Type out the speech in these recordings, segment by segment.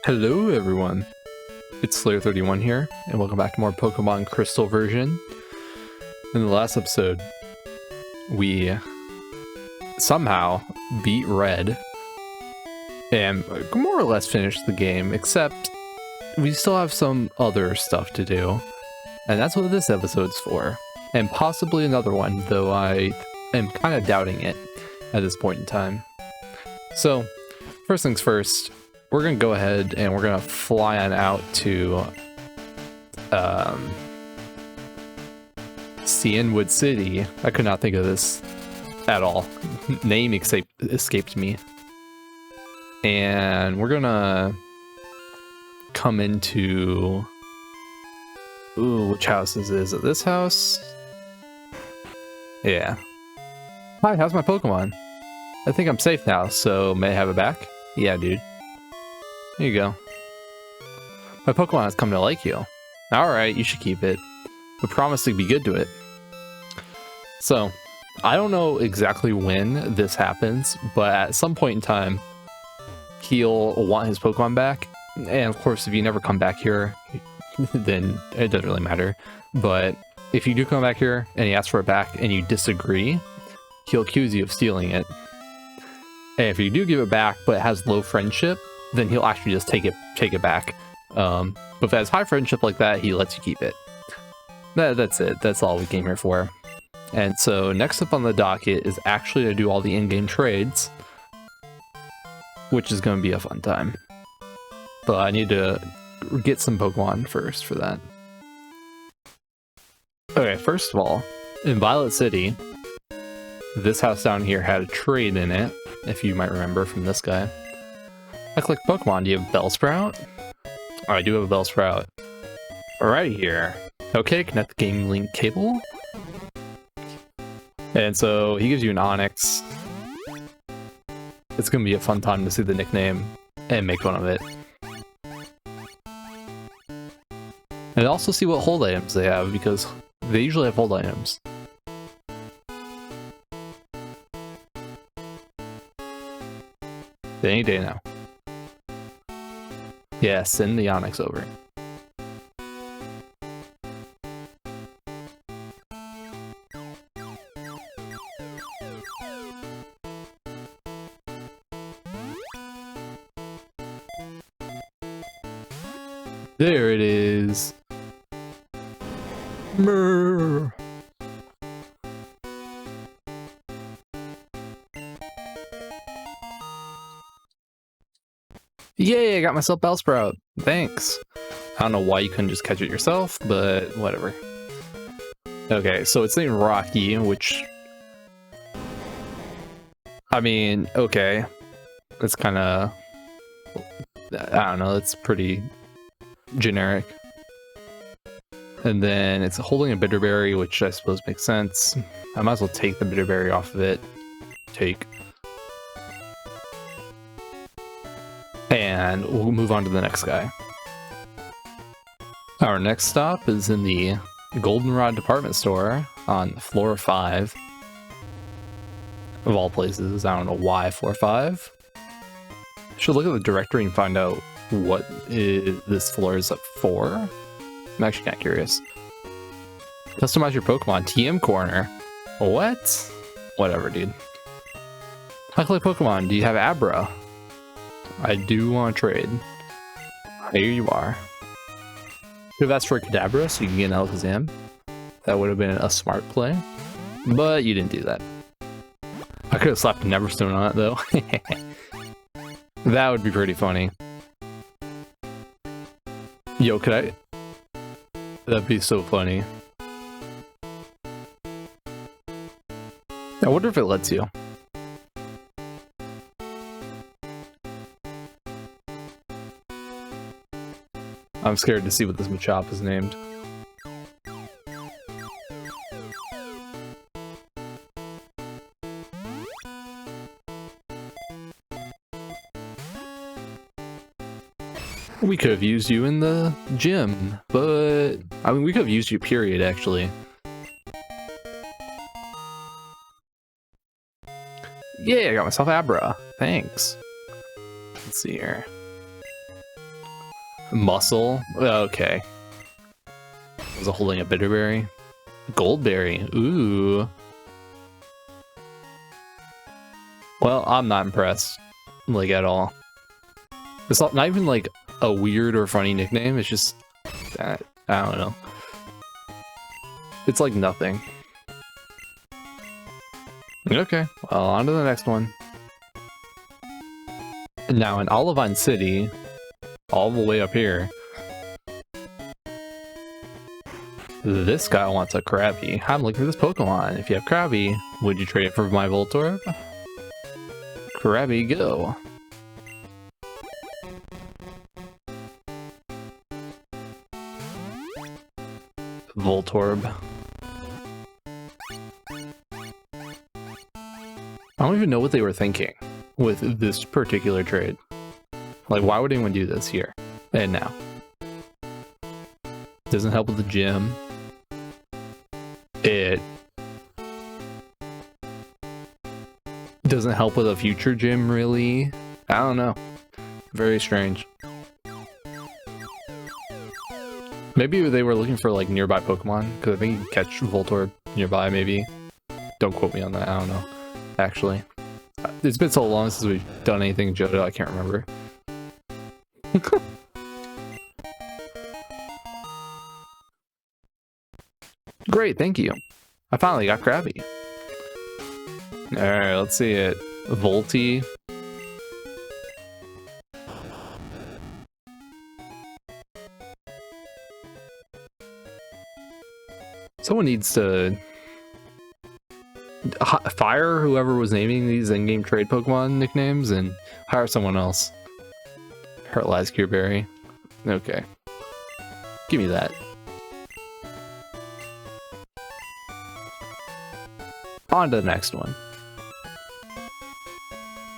Hello everyone, it's Slayer31 here, and welcome back to more Pokemon Crystal version. In the last episode, we somehow beat Red, and more or less finished the game, except we still have some other stuff to do, and that's what this episode's for. And possibly another one, though I am kind of doubting it at this point in time. So, first things first, we're going to go ahead and we're going to fly on out to Cianwood City. I could not think of this at all. Name escaped me. And we're going to come into... Ooh, which house is it? Is it this house? Yeah. Hi, how's my Pokemon? I think I'm safe now, so may I have it back? Yeah, dude. Here you go. My Pokemon has come to like you. Alright, you should keep it. But promise to be good to it. So, I don't know exactly when this happens, but at some point in time, he'll want his Pokemon back. And of course, if you never come back here, then it doesn't really matter. But if you do come back here and he asks for it back and you disagree, he'll accuse you of stealing it. And if you do give it back, but it has low friendship, then he'll actually just take it back. But if it has high friendship like that, he lets you keep it. That's it. That's all we came here for. And so next up on the docket is actually to do all the in-game trades, which is going to be a fun time. But I need to get some Pokemon first for that. Okay, first of all, in Violet City, this house down here had a trade in it, if you might remember from this guy. I click Pokemon. Do you have Bellsprout? Oh, I do have a Bellsprout. Right here. Okay, connect the game link cable. And so he gives you an Onix. It's gonna be a fun time to see the nickname and make fun of it. And also see what hold items they have, because they usually have hold items. Any day now. Yeah, send the Onix over. There it is. Murr. Yay, I got myself Bellsprout. Thanks. I don't know why you couldn't just catch it yourself, but whatever. Okay, so it's named Rocky, which... I mean, okay. It's kind of... I don't know, it's pretty generic. And then it's holding a Bitterberry, which I suppose makes sense. I might as well take the Bitterberry off of it. Take. And we'll move on to the next guy. Our next stop is in the Goldenrod department store on floor 5. Of all places, I don't know why floor 5. Should look at the directory and find out what this floor is up for. I'm actually kind of curious. Customize your Pokemon, TM corner. What? Whatever, dude. Hi, Clay Pokemon, do you have Abra? I do want to trade. Here you are. Could have asked for a Kadabra so you can get an Alakazam. That would have been a smart play. But you didn't do that. I could have slapped a Neverstone on it though. That would be pretty funny. Yo, could I? That'd be so funny. I wonder if it lets you. I'm scared to see what this Machop is named. We could have used you in the gym, but... I mean, we could have used you, period, actually. Yeah, I got myself Abra. Thanks. Let's see here. Muscle? Okay. Was it holding a Bitterberry? Goldberry. Ooh. Well, I'm not impressed. Like, at all. It's not even, like, a weird or funny nickname. It's just... I don't know. It's like nothing. Okay, well, on to the next one. Now, in Olivine City, all the way up here, this guy wants a Krabby. I'm looking for this Pokemon. If you have Krabby, would you trade it for my Voltorb? Krabby, go. Voltorb. I don't even know what they were thinking with this particular trade. Like, why would anyone do this here and now? Doesn't help with the gym. It doesn't help with a future gym, really. I don't know. Very strange. Maybe they were looking for like nearby Pokemon, because I think you can catch Voltorb nearby, maybe. Don't quote me on that, I don't know. Actually. It's been so long since we've done anything in Johto, I can't remember. Great, thank you. I finally got Krabby. Alright, let's see it. Volty. Someone needs to fire whoever was naming these in-game trade Pokemon nicknames and hire someone else. Paralyzed Cureberry. Okay. Give me that. On to the next one.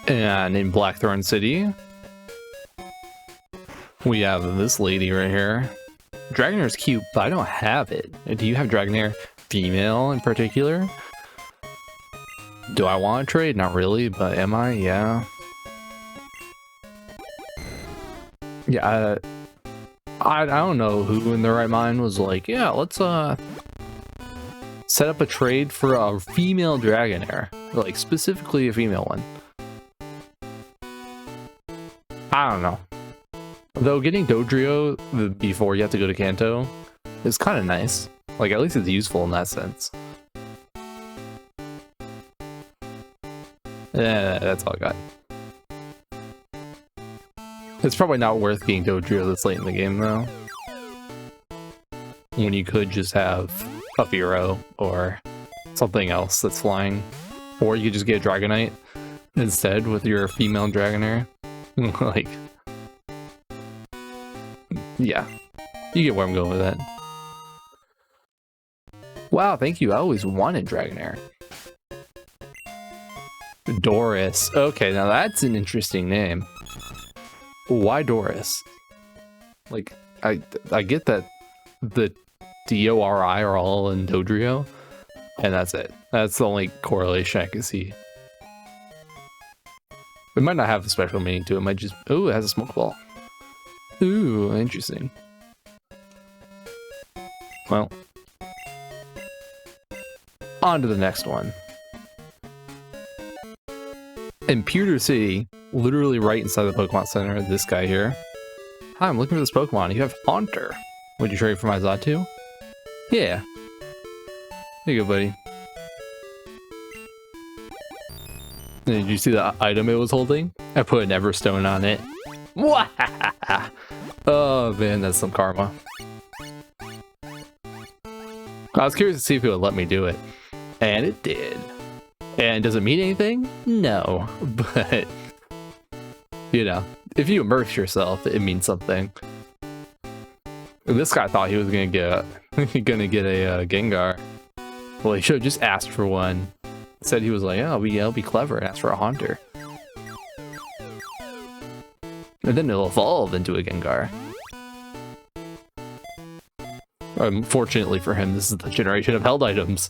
And in Blackthorn City, we have this lady right here. Dragonair's cute, but I don't have it. Do you have Dragonair female in particular? Do I want to trade? Not really, but am I? Yeah. Yeah, I don't know who in their right mind was like, yeah, let's set up a trade for a female Dragonair. Like, specifically a female one. I don't know. Though getting Dodrio before you have to go to Kanto is kind of nice. Like, at least it's useful in that sense. Yeah, that's all I got. It's probably not worth getting Dodrio this late in the game, though. When you could just have a Fearow or something else that's flying. Or you could just get a Dragonite instead with your female Dragonair. Like... yeah, you get where I'm going with that. Wow, thank you. I always wanted Dragonair. Doris. Okay, now that's an interesting name. Why Doris? Like, I get that the D-O-R-I are all in Dodrio, and that's it. That's the only correlation I can see. It might not have a special meaning to it. It might just... ooh, it has a smoke ball. Ooh, interesting. Well, on to the next one. In Pewter City, literally right inside the Pokemon Center, this guy here. Hi, I'm looking for this Pokemon. You have Haunter. Would you trade for my Xatu? Yeah. There you go, buddy. Did you see the item it was holding? I put an Everstone on it. Oh man, that's some karma. I was curious to see if it would let me do it. And it did. And does it mean anything? No. But, you know, if you immerse yourself, it means something. And this guy thought he was gonna get a Gengar. Well, he should have just asked for one. Said he was like, oh, I'll be clever and ask for a Haunter. And then it'll evolve into a Gengar. Unfortunately for him, this is the generation of held items.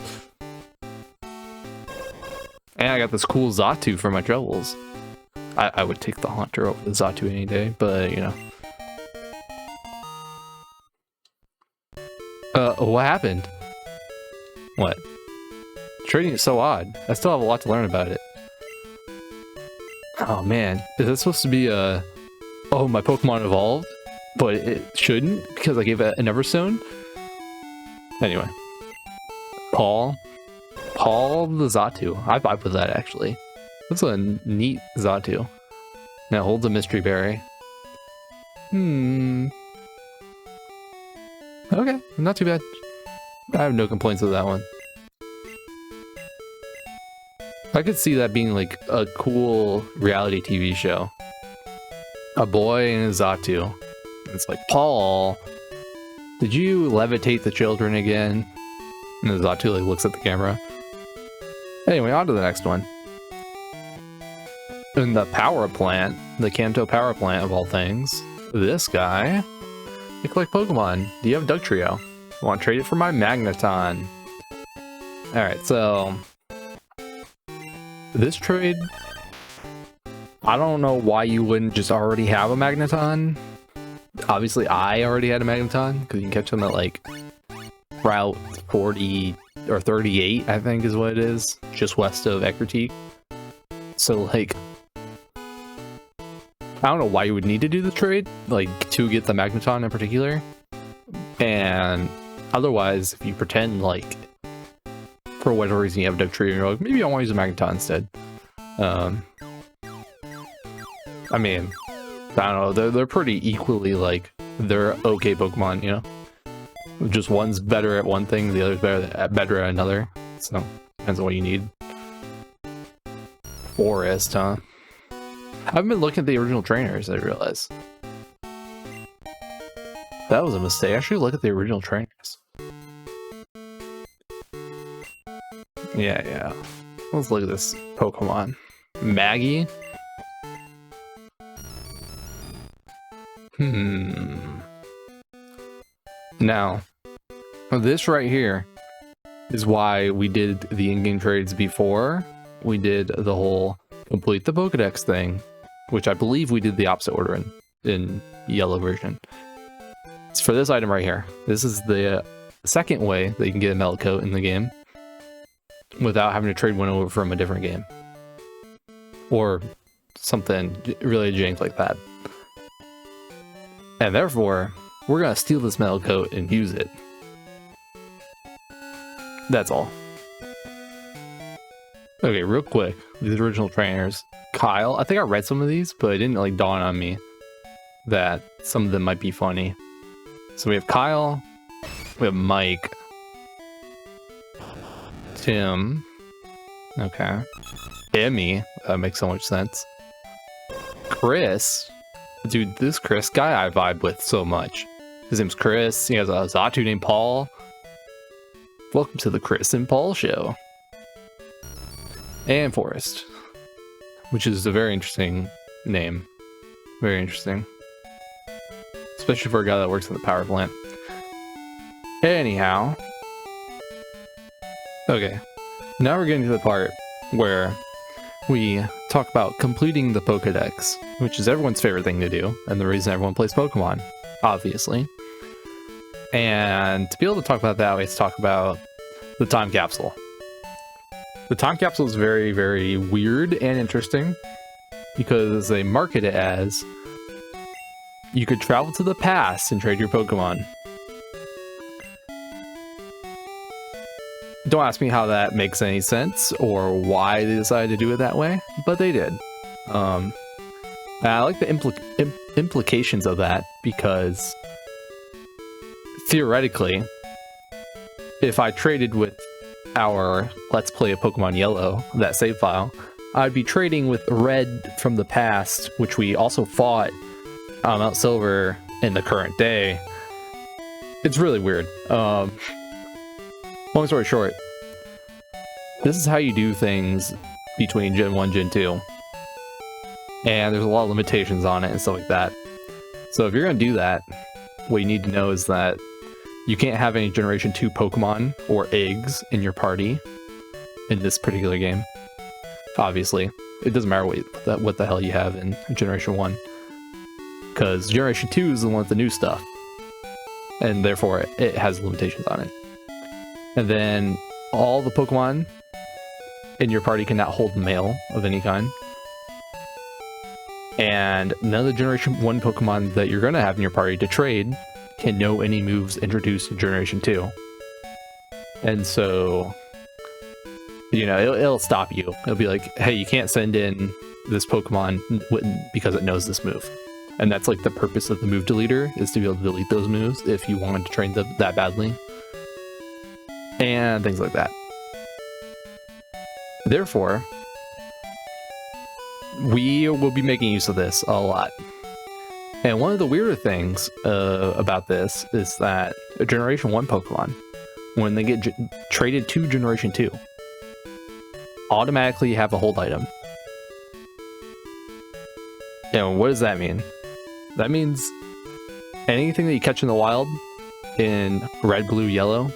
And I got this cool Xatu for my troubles. I would take the Haunter over the Xatu any day, but you know. What happened? What? Trading is so odd. I still have a lot to learn about it. Oh man, is this supposed to be a... Oh, my Pokemon evolved? But it shouldn't, because I gave it an Everstone? Anyway. Paul the Xatu. I vibe with that, actually. That's a neat Xatu. Now it holds a Mystery Berry. Okay, not too bad. I have no complaints with that one. I could see that being like a cool reality TV show. A boy and a Xatu. It's like, Paul, did you levitate the children again? And the Xatu like looks at the camera. Anyway, on to the next one. In the power plant, the Kanto power plant of all things, this guy, you collect Pokemon. Do you have Dugtrio? I want to trade it for my Magneton. Alright, so this trade, I don't know why you wouldn't just already have a Magneton. Obviously, I already had a Magneton, because you can catch them at like Route 40 or 38, I think is what it is, just west of Ecruteak. So like, I don't know why you would need to do the trade, like to get the Magneton in particular. And otherwise, if you pretend like for whatever reason you have Dugtrio and you're like, maybe I want to use a Magneton instead. I mean, I don't know, they're pretty equally like, they're okay Pokemon, you know? Just one's better at one thing, the other's better at another. So, depends on what you need. Forest, huh? I've been looking at the original trainers, I realize. That was a mistake. I should look at the original trainers. Yeah. Let's look at this Pokemon. Maggie? Now, this right here is why we did the in-game trades before we did the whole complete the Pokedex thing, which I believe we did the opposite order in yellow version. It's for this item right here. This is the second way that you can get a Metal Coat in the game without having to trade one over from a different game. Or something really jank like that. And therefore, we're gonna steal this Metal Coat and use it. That's all. Okay, real quick, these original trainers. Kyle, I think I read some of these, but it didn't like dawn on me that some of them might be funny. So we have Kyle, we have Mike, Tim, okay, Emmy, that makes so much sense. Chris, dude, this Chris guy I vibe with so much. His name's Chris, he has a Xatu named Paul. Welcome to the Chris and Paul show. And Forest, which is a very interesting name. Very interesting. Especially for a guy that works in the power plant. Anyhow. Okay. Now we're getting to the part where we talk about completing the Pokedex, which is everyone's favorite thing to do, and the reason everyone plays Pokemon, obviously. And to be able to talk about that, we have to talk about the time capsule. The time capsule is very, very weird and interesting because they market it as you could travel to the past and trade your Pokemon. Don't ask me how that makes any sense or why they decided to do it that way, but they did. And I like the implications of that because theoretically, if I traded with our Let's Play a Pokemon Yellow, that save file, I'd be trading with Red from the past, which we also fought on Mount Silver in the current day. It's really weird. Long story short, this is how you do things between Gen 1 and Gen 2. And there's a lot of limitations on it and stuff like that. So if you're going to do that, what you need to know is that you can't have any Generation 2 Pokemon or eggs in your party in this particular game. Obviously, it doesn't matter what the hell you have in Generation 1. Because Generation 2 is the one with the new stuff. and therefore it has limitations on it. And then all the Pokemon in your party cannot hold mail of any kind. And none of the Generation 1 Pokemon that you're going to have in your party to trade can know any moves introduced in Generation 2. And so, you know, it'll stop you. It'll be like, hey, you can't send in this Pokemon because it knows this move. And that's like the purpose of the move deleter, is to be able to delete those moves if you wanted to train them that badly. And things like that. Therefore, we will be making use of this a lot. And one of the weirder things about this is that a Generation 1 Pokemon, when they get traded to Generation 2, automatically have a hold item. And what does that mean? That means anything that you catch in the wild in red, blue, yellow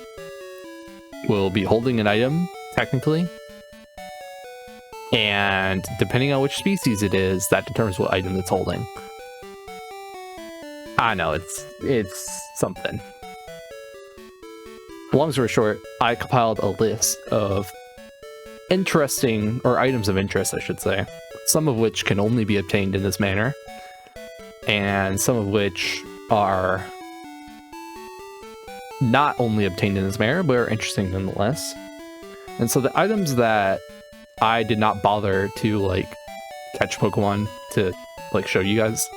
will be holding an item, technically. And depending on which species it is, that determines what item it's holding. I know, it's something. Long story short, I compiled a list of interesting, or items of interest, I should say, some of which can only be obtained in this manner, and some of which are not only obtained in this manner, but are interesting nonetheless. And so the items that I did not bother to like catch Pokemon to like show you guys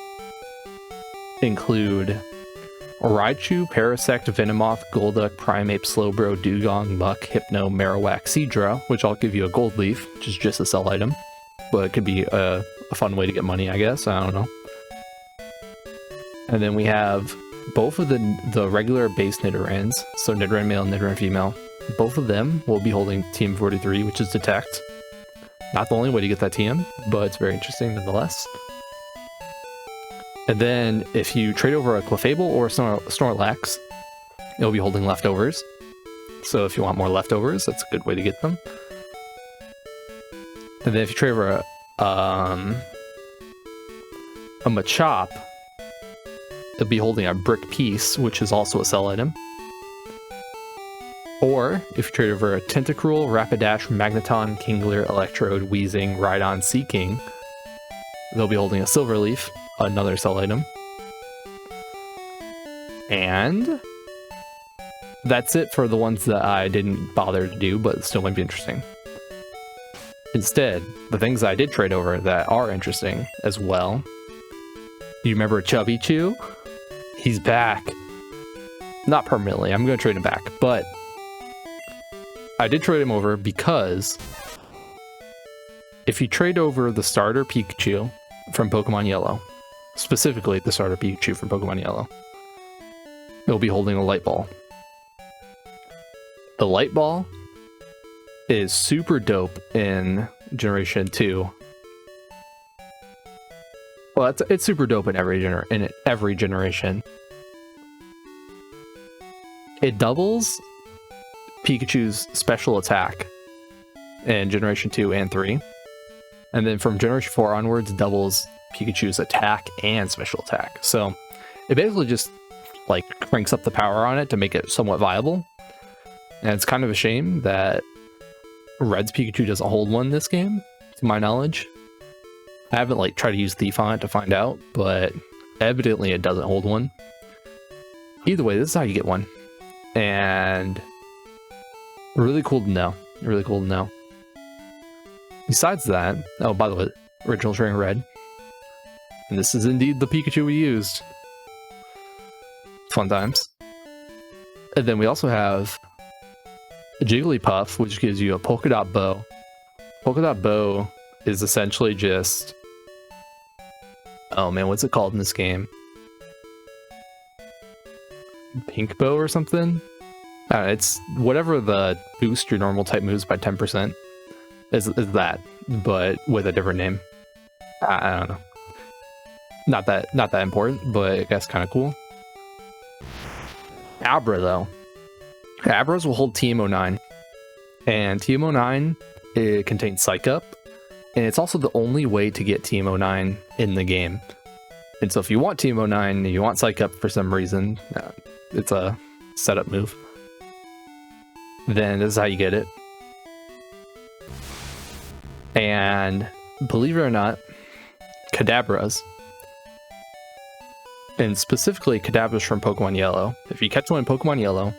include Raichu, Parasect, Venomoth, Golduck, Primeape, Slowbro, Dugong, Muck, Hypno, Marowak, Seadra, which I'll give you a gold leaf, which is just a sell item, but it could be a fun way to get money, I guess. I don't know. And then we have both of the regular base Nidorans, so Nidoran male and Nidoran female. Both of them will be holding TM43, which is Detect. Not the only way to get that TM, but it's very interesting nonetheless. And then if you trade over a Clefable or a Snorlax, it'll be holding leftovers. So if you want more leftovers, that's a good way to get them. And then if you trade over a Machop, it'll be holding a Brick Piece, which is also a sell item. Or if you trade over a Tentacruel, Rapidash, Magneton, Kingler, Electrode, Weezing, Rhydon, Seaking, they'll be holding a Silverleaf, another sell item. And that's it for the ones that I didn't bother to do, but still might be interesting. Instead, the things I did trade over that are interesting as well. You remember Chubby Chew? He's back. Not permanently, I'm going to trade him back, but I did trade him over because if you trade over the starter Pikachu from Pokemon Yellow, specifically the starter Pikachu from Pokemon Yellow, it'll be holding a Light Ball. The Light Ball is super dope in Generation 2. Well, it's super dope in every generation. It doubles Pikachu's special attack in Generation 2 and 3. And then from Generation 4 onwards, doubles Pikachu's attack and special attack. So it basically just like cranks up the power on it to make it somewhat viable. And it's kind of a shame that Red's Pikachu doesn't hold one this game, to my knowledge. I haven't like tried to use Thief on it to find out, but evidently it doesn't hold one. Either way, this is how you get one. And really cool to know. Really cool to know. Besides that, oh, by the way, original string red. And this is indeed the Pikachu we used. Fun times. And then we also have a Jigglypuff, which gives you a Polka Dot Bow. Polka Dot Bow is essentially just... oh man, what's it called in this game? Pink Bow or something? I don't know, it's whatever the boost your normal type moves by 10% is that, but with a different name. I don't know. Not that important, but I guess kind of cool. Abra though. Abras will hold TM09, and TM09 it contains Psych Up, and it's also the only way to get TM09 in the game. And so if you want Team 09, you want Psych Up for some reason, it's a setup move, then this is how you get it. And believe it or not, Kadabras, and specifically Kadabras from Pokemon Yellow. If you catch one in Pokemon Yellow,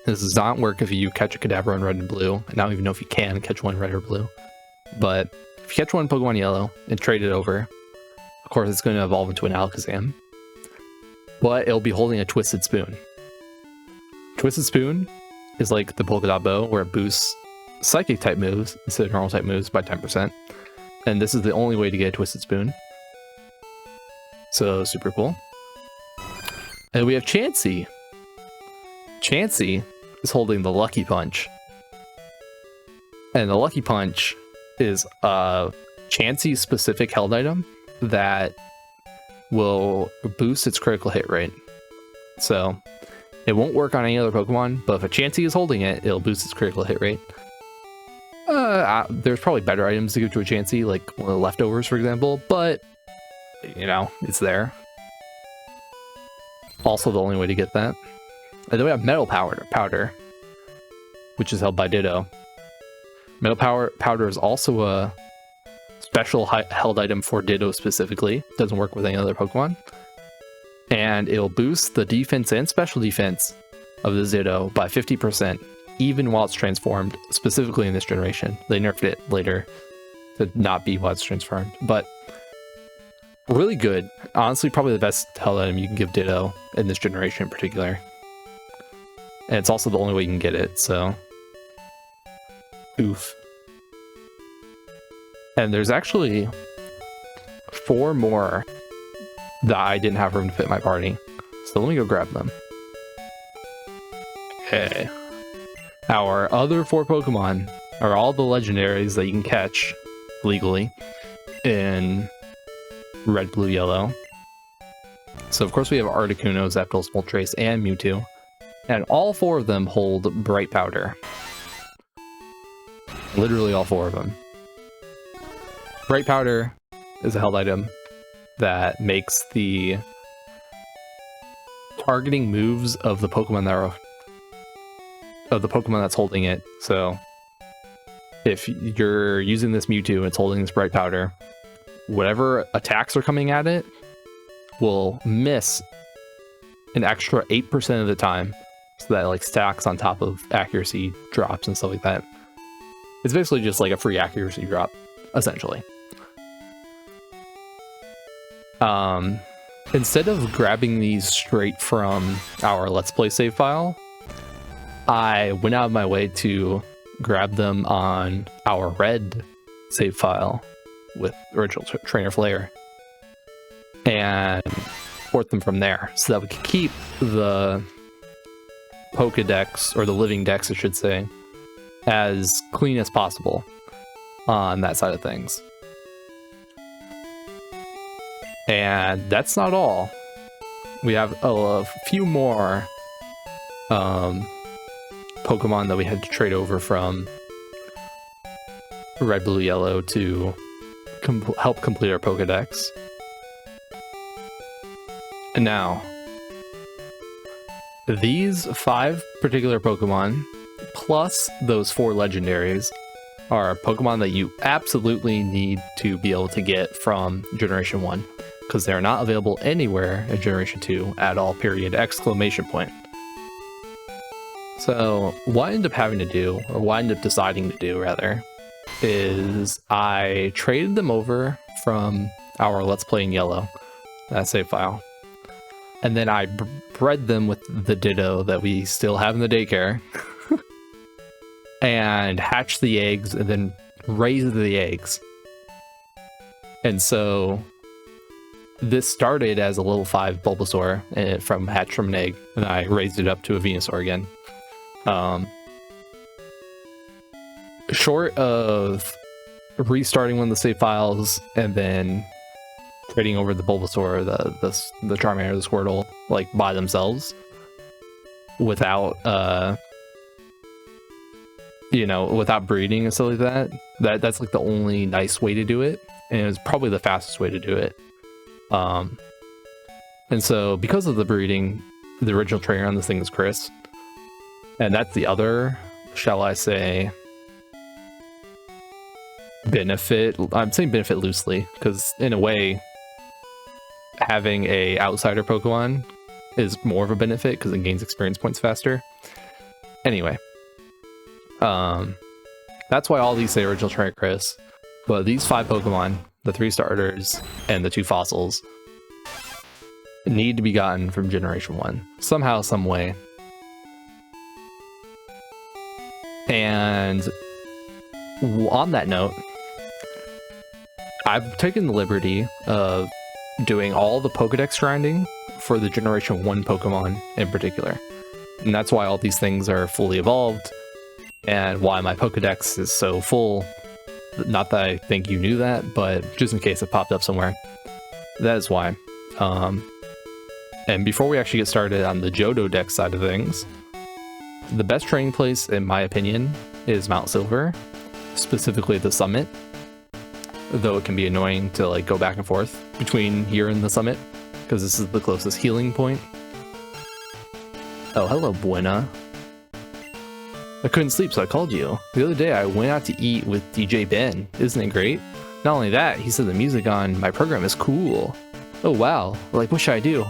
this does not work if you catch a Kadabra in Red and Blue. I don't even know if you can catch one in Red or Blue. But if you catch one in Pokemon Yellow and trade it over, of course it's going to evolve into an Alakazam. But it'll be holding a Twisted Spoon. Twisted Spoon is like the Polka Dot Bow, where it boosts Psychic type moves instead of normal type moves by 10%. And this is the only way to get a Twisted Spoon. So super cool. And we have Chansey. Chansey is holding the Lucky Punch. And the Lucky Punch is a Chansey specific held item that will boost its critical hit rate. So it won't work on any other Pokemon, but if a Chansey is holding it, it'll boost its critical hit rate. There's probably better items to give to a Chansey, like one of the leftovers, for example, but, you know, it's there. Also the only way to get that. And then we have Metal Powder, which is held by Ditto. Metal Powder is also a special held item for Ditto specifically. Doesn't work with any other Pokemon. And it'll boost the defense and special defense of the Ditto by 50%, even while it's transformed, specifically in this generation. They nerfed it later to not be while it's transformed. But really good. Honestly, probably the best held item you can give Ditto in this generation in particular. And it's also the only way you can get it, so oof. And there's actually 4 more that I didn't have room to fit in my party. So let me go grab them. Okay. Our other 4 Pokemon are all the legendaries that you can catch legally in Red, Blue, Yellow. So of course we have Articuno, Zapdos, Moltres, and Mewtwo. And all 4 of them hold Bright Powder. Literally all 4 of them. Bright Powder is a held item that makes the targeting moves of the Pokemon that's holding it. So if you're using this Mewtwo and it's holding this Bright Powder, whatever attacks are coming at it will miss an extra 8% of the time. So that like stacks on top of accuracy drops and stuff like that. It's basically just like a free accuracy drop, essentially. Instead of grabbing these straight from our Let's Play save file, I went out of my way to grab them on our Red save file with original Trainer Flare and port them from there so that we could keep the Pokedex, or the living dex I should say, as clean as possible on that side of things. And that's not all. We have a few more Pokemon that we had to trade over from Red, Blue, Yellow to help complete our Pokedex. And now, these 5 particular Pokemon, plus those 4 legendaries, are Pokemon that you absolutely need to be able to get from Generation 1, because they're not available anywhere in Generation 2 at all, period, exclamation point. So what I ended up having to do, or what I ended up deciding to do rather, is I traded them over from our Let's Play in Yellow, that save file. And then I bred them with the Ditto that we still have in the daycare. And hatched the eggs and then raised the eggs. And so this started as a level 5 Bulbasaur from hatched from an egg, and I raised it up to a Venusaur again. Short of restarting one of the save files and then trading over the Bulbasaur, the Charmander, the Squirtle, like by themselves, without without breeding and stuff like that's like the only nice way to do it, and it was probably the fastest way to do it. And so because of the breeding, the original trainer on this thing is Chris. And that's the other, shall I say, benefit. I'm saying benefit loosely, because in a way, having a outsider Pokemon is more of a benefit because it gains experience points faster. Anyway, that's why all these say original trainer Chris. But these 5 Pokemon, the 3 starters and the 2 fossils, need to be gotten from Generation 1 somehow, some way. And on that note, I've taken the liberty of doing all the Pokedex grinding for the Generation 1 Pokemon in particular. And that's why all these things are fully evolved and why my Pokedex is so full. Not that I think you knew that, but just in case it popped up somewhere. That is why. And before we actually get started on the Johto deck side of things, the best training place, in my opinion, is Mount Silver, specifically the summit. Though it can be annoying to like go back and forth between here and the summit, because this is the closest healing point. Oh, hello, Buena. I couldn't sleep, so I called you. The other day, I went out to eat with DJ Ben. Isn't it great? Not only that, he said the music on my program is cool. Oh, wow. Like, what should I do?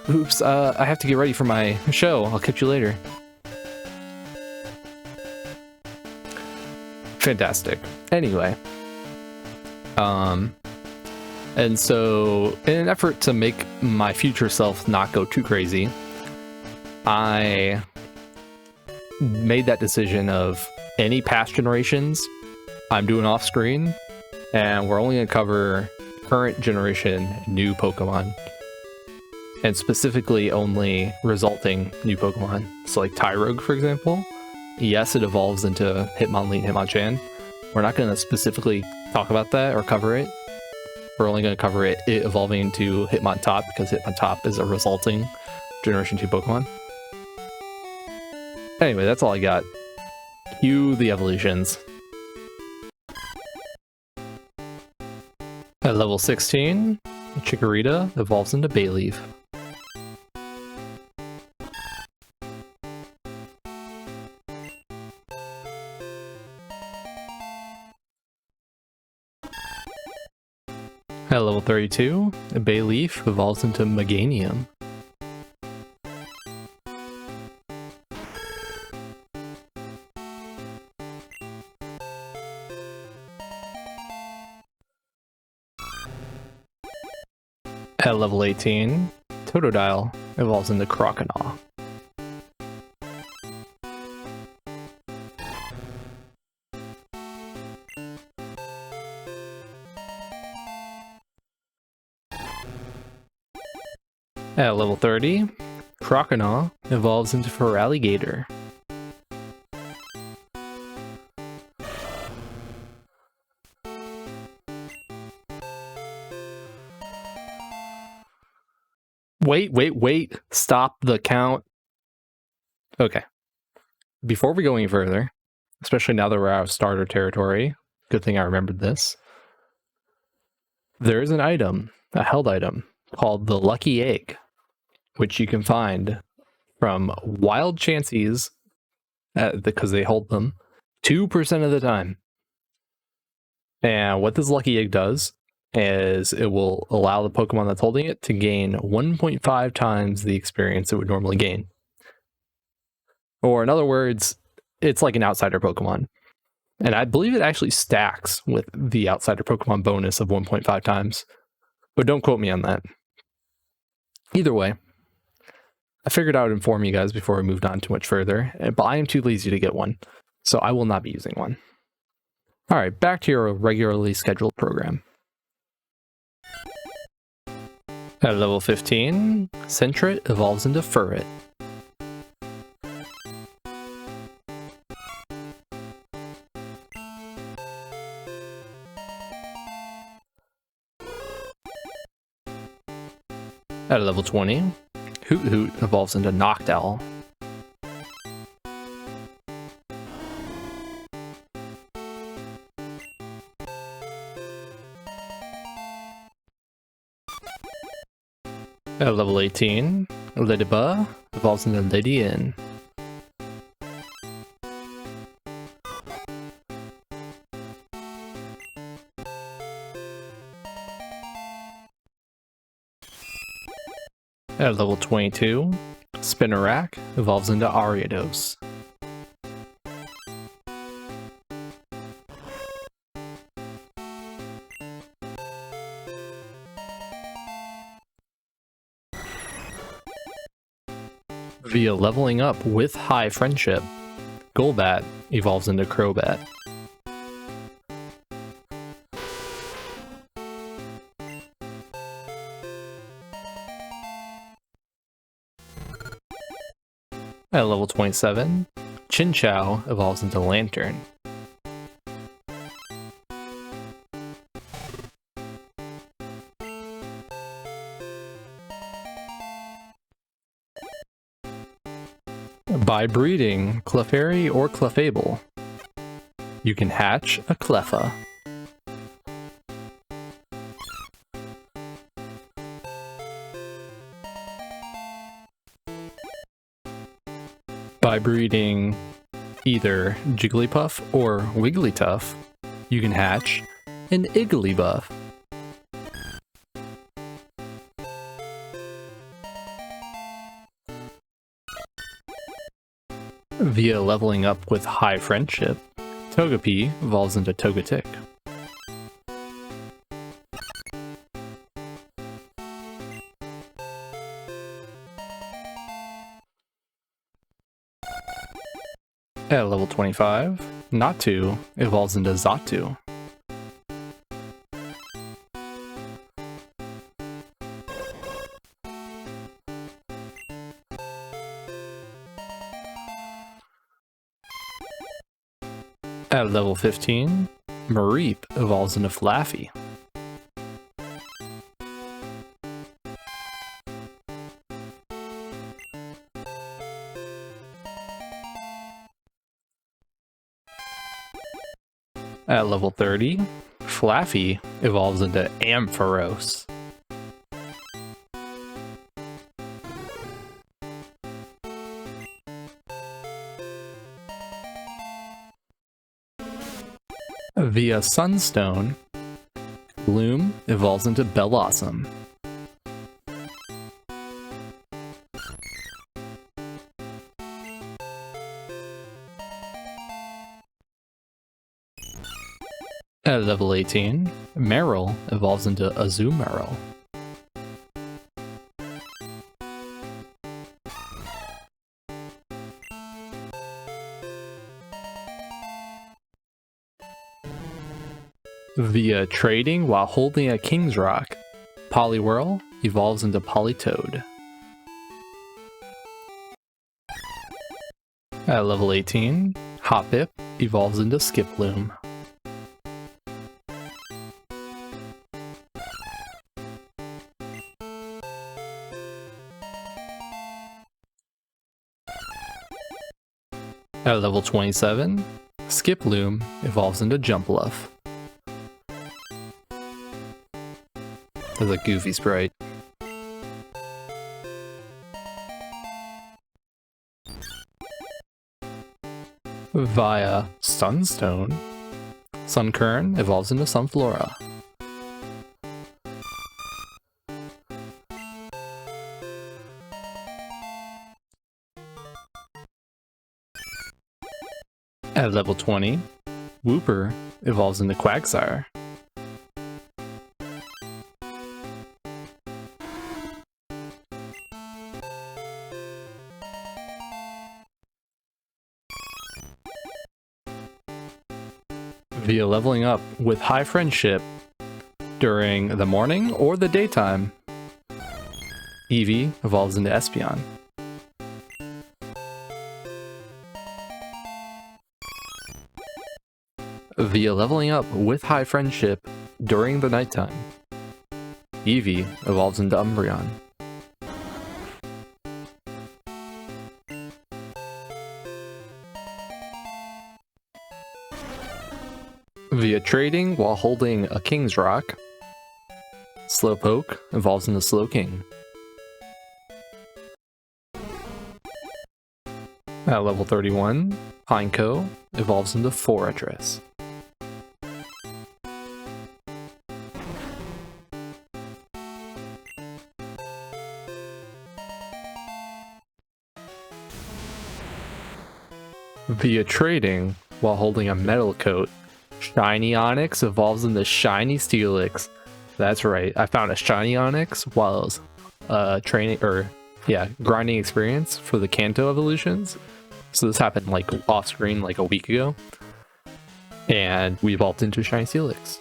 Oops, I have to get ready for my show. I'll catch you later. Fantastic. Anyway. And so, in an effort to make my future self not go too crazy, I made that decision of any past generations I'm doing off screen, and we're only going to cover current generation new Pokemon, and specifically only resulting new Pokemon. So like Tyrogue, for example, yes, it evolves into Hitmonlee and Hitmonchan. We're not going to specifically talk about that or cover it. We're only going to cover it evolving into Hitmontop, because Hitmontop is a resulting Generation 2 Pokemon. Anyway, that's all I got. Cue the evolutions. At level 16, Chikorita evolves into Bayleef. At level 32, Bayleef evolves into Meganium. At level 18, Totodile evolves into Croconaw. At level 30, Croconaw evolves into Feraligatr. Wait. Stop the count. Okay. Before we go any further, especially now that we're out of starter territory, good thing I remembered this. There is an item, a held item, called the Lucky Egg, which you can find from Wild Chanseys, because they hold them, 2% of the time. And what this Lucky Egg does is it will allow the Pokemon that's holding it to gain 1.5 times the experience it would normally gain. Or in other words, it's like an outsider Pokemon. And I believe it actually stacks with the outsider Pokemon bonus of 1.5 times. But don't quote me on that. Either way, I figured I would inform you guys before we moved on too much further, but I am too lazy to get one, so I will not be using one. Alright, back to your regularly scheduled program. At level 15, Sentret evolves into Furret. At level 20, Hoothoot evolves into Noctowl. At level 18, Ledyba evolves into Lydian. At level 22, Spinarak evolves into Ariados. Via leveling up with high friendship, Golbat evolves into Crobat. At level 27, Chinchou evolves into Lantern. By breeding Clefairy or Clefable, you can hatch a Cleffa. By breeding either Jigglypuff or Wigglytuff, you can hatch an Igglybuff. Via leveling up with high friendship, Togepi evolves into Togetic. At level 25, Natu evolves into Xatu. At level 15, Mareep evolves into Flaaffy. At level 30, Flaaffy evolves into Ampharos. Via Sunstone, Gloom evolves into Bellossom. At level 18, Marill evolves into Azumarill. Via trading while holding a King's Rock, Poliwhirl evolves into Politoed. At level 18, Hoppip evolves into Skiploom. At level 27, Skiploom evolves into Jumpluff. That's a goofy sprite. Via Sunstone, Sunkern evolves into Sunflora. At level 20, Wooper evolves into Quagsire. Via leveling up with high friendship during the morning or the daytime, Eevee evolves into Espeon. Via leveling up with high friendship during the nighttime, Eevee evolves into Umbreon. Via trading while holding a King's Rock, Slowpoke evolves into Slowking. At level 31, Pineco evolves into Fortress. Via trading while holding a metal coat, Shiny Onix evolves into Shiny Steelix. That's right, I found a Shiny Onix while I was grinding experience for the Kanto evolutions. So this happened like off screen like a week ago. And we evolved into Shiny Steelix.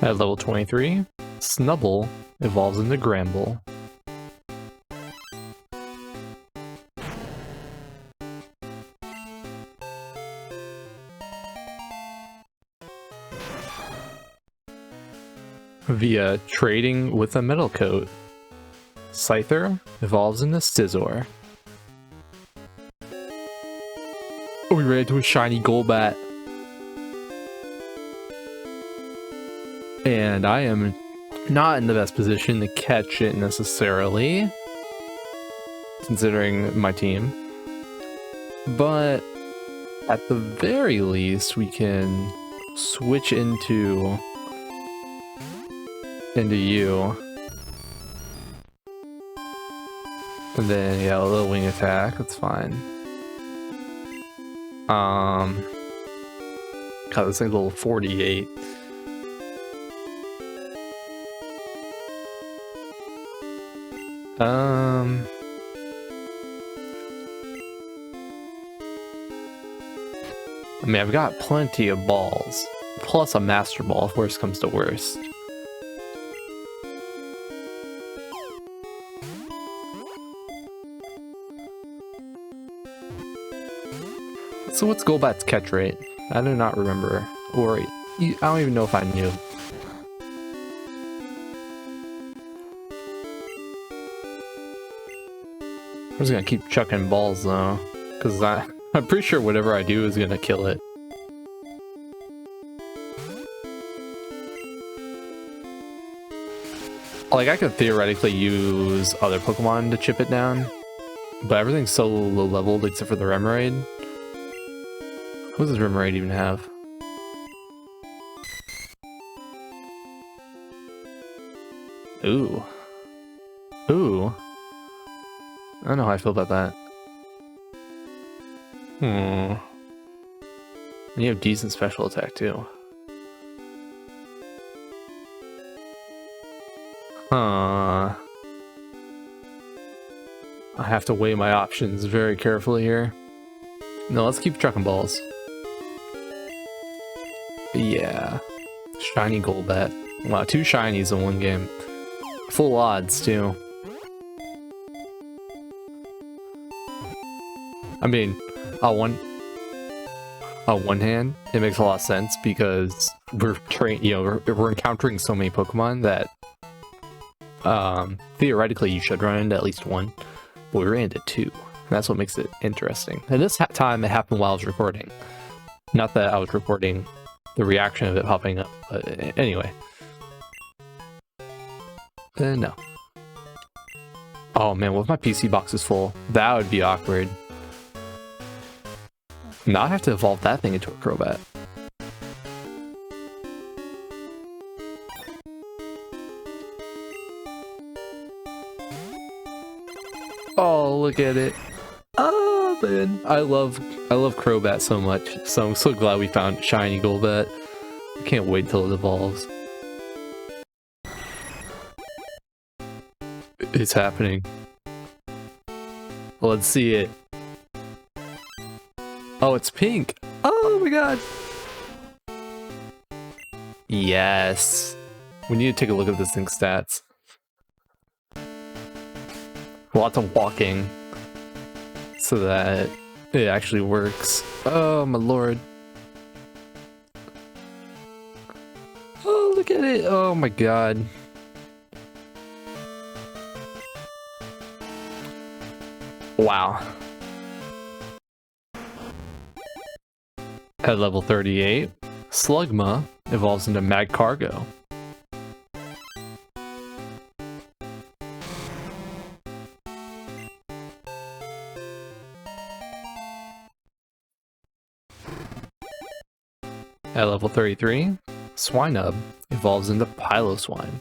At level 23, Snubble evolves into Gramble. Via trading with a metal coat, Scyther evolves into Scizor. We ran into a shiny Golbat. And I am not in the best position to catch it necessarily, considering my team. But at the very least, we can switch into you. And then, yeah, a little wing attack, that's fine. God, this thing's level 48. I mean, I've got plenty of balls, plus a Master Ball if worst comes to worst. So what's Golbat's catch rate? I do not remember, or I don't even know if I knew. I'm just gonna keep chucking balls though, because I'm pretty sure whatever I do is gonna kill it. Like, I could theoretically use other Pokemon to chip it down, but everything's so low leveled except for the Remoraid. What does Remoraid even have? Ooh. Ooh. I don't know how I feel about that. And you have decent special attack too. I have to weigh my options very carefully here. No, let's keep chucking balls. Yeah. Shiny Golbat. Wow, 2 shinies in one game. Full odds too. I mean, on one hand, it makes a lot of sense because we're we're encountering so many Pokemon that theoretically you should run into at least one, but we ran into 2. That's what makes it interesting. And this time it happened while I was recording. Not that I was recording the reaction of it popping up, but anyway. No. Oh man, what if my PC box is full? That would be awkward. Now I have to evolve that thing into a Crobat. Oh, look at it. Oh man, I love Crobat so much. So I'm so glad we found shiny Golbat. I can't wait till it evolves. It's happening. Let's see it. Oh, it's pink. Oh my god. Yes. We need to take a look at this thing's stats. Lots of walking so that it actually works. Oh my lord. Oh, look at it. Oh my god. Wow. At level 38, Slugma evolves into Magcargo. At level 33, Swinub evolves into Piloswine.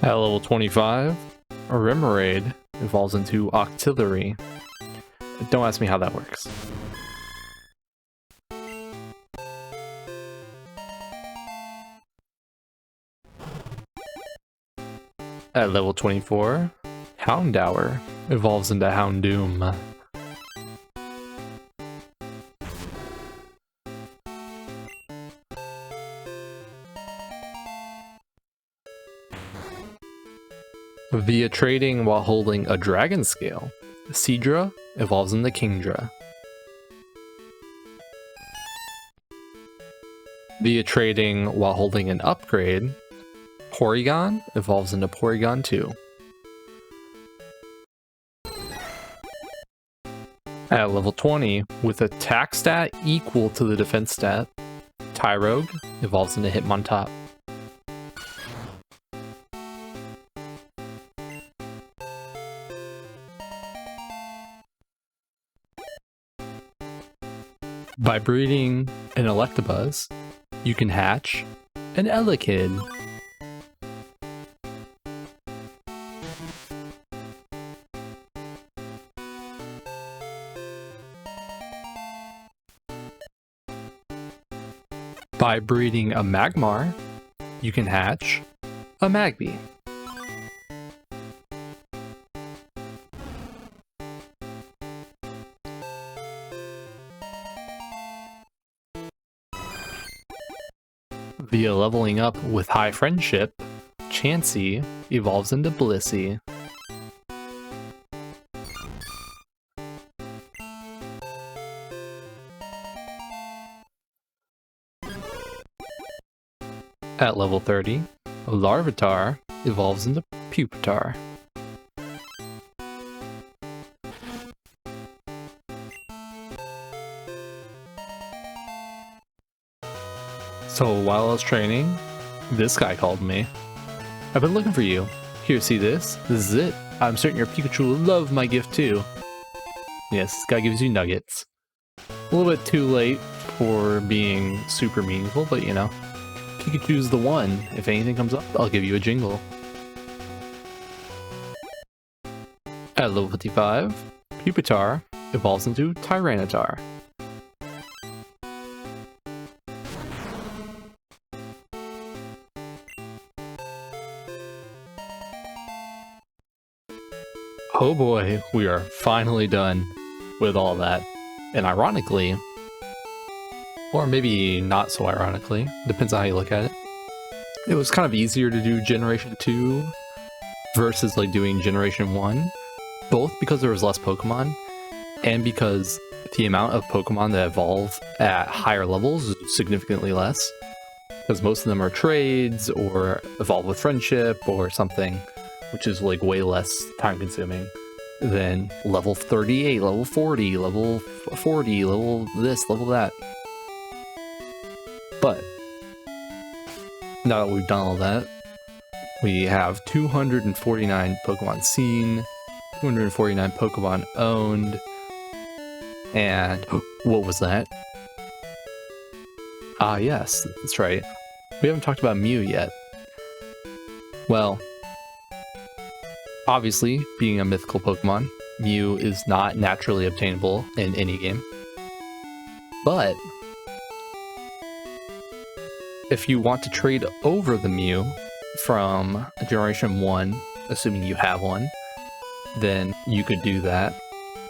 At level 25, Remoraid evolves into Octillery. Don't ask me how that works. At level 24, Houndour evolves into Houndoom. Via trading while holding a Dragon Scale, Seadra evolves into Kingdra. Via trading while holding an upgrade, Porygon evolves into Porygon 2. At level 20, with attack stat equal to the defense stat, Tyrogue evolves into Hitmontop. By breeding an Electabuzz, you can hatch an Elekid. By breeding a Magmar, you can hatch a Magby. Via leveling up with high friendship, Chansey evolves into Blissey. At level 30, Larvitar evolves into Pupitar. So while I was training, this guy called me. I've been looking for you. Here, see this? This is it. I'm certain your Pikachu will love my gift too. Yes, this guy gives you nuggets. A little bit too late for being super meaningful, but you know. Pikachu's the one. If anything comes up, I'll give you a jingle. At level 55, Pupitar evolves into Tyranitar. Oh boy, we are finally done with all that. And ironically, or maybe not so ironically, depends on how you look at it, it was kind of easier to do Generation 2 versus like doing Generation 1, both because there was less Pokemon, and because the amount of Pokemon that evolve at higher levels is significantly less, because most of them are trades or evolve with friendship or something, which is like way less time consuming than level 38, level 40, level 40, level this, level that. But now that we've done all that, we have 249 Pokemon seen, 249 Pokemon owned, and what was that? Ah yes, that's right. We haven't talked about Mew yet. Well, obviously, being a mythical Pokemon, Mew is not naturally obtainable in any game. But if you want to trade over the Mew from Generation 1, assuming you have one, then you could do that.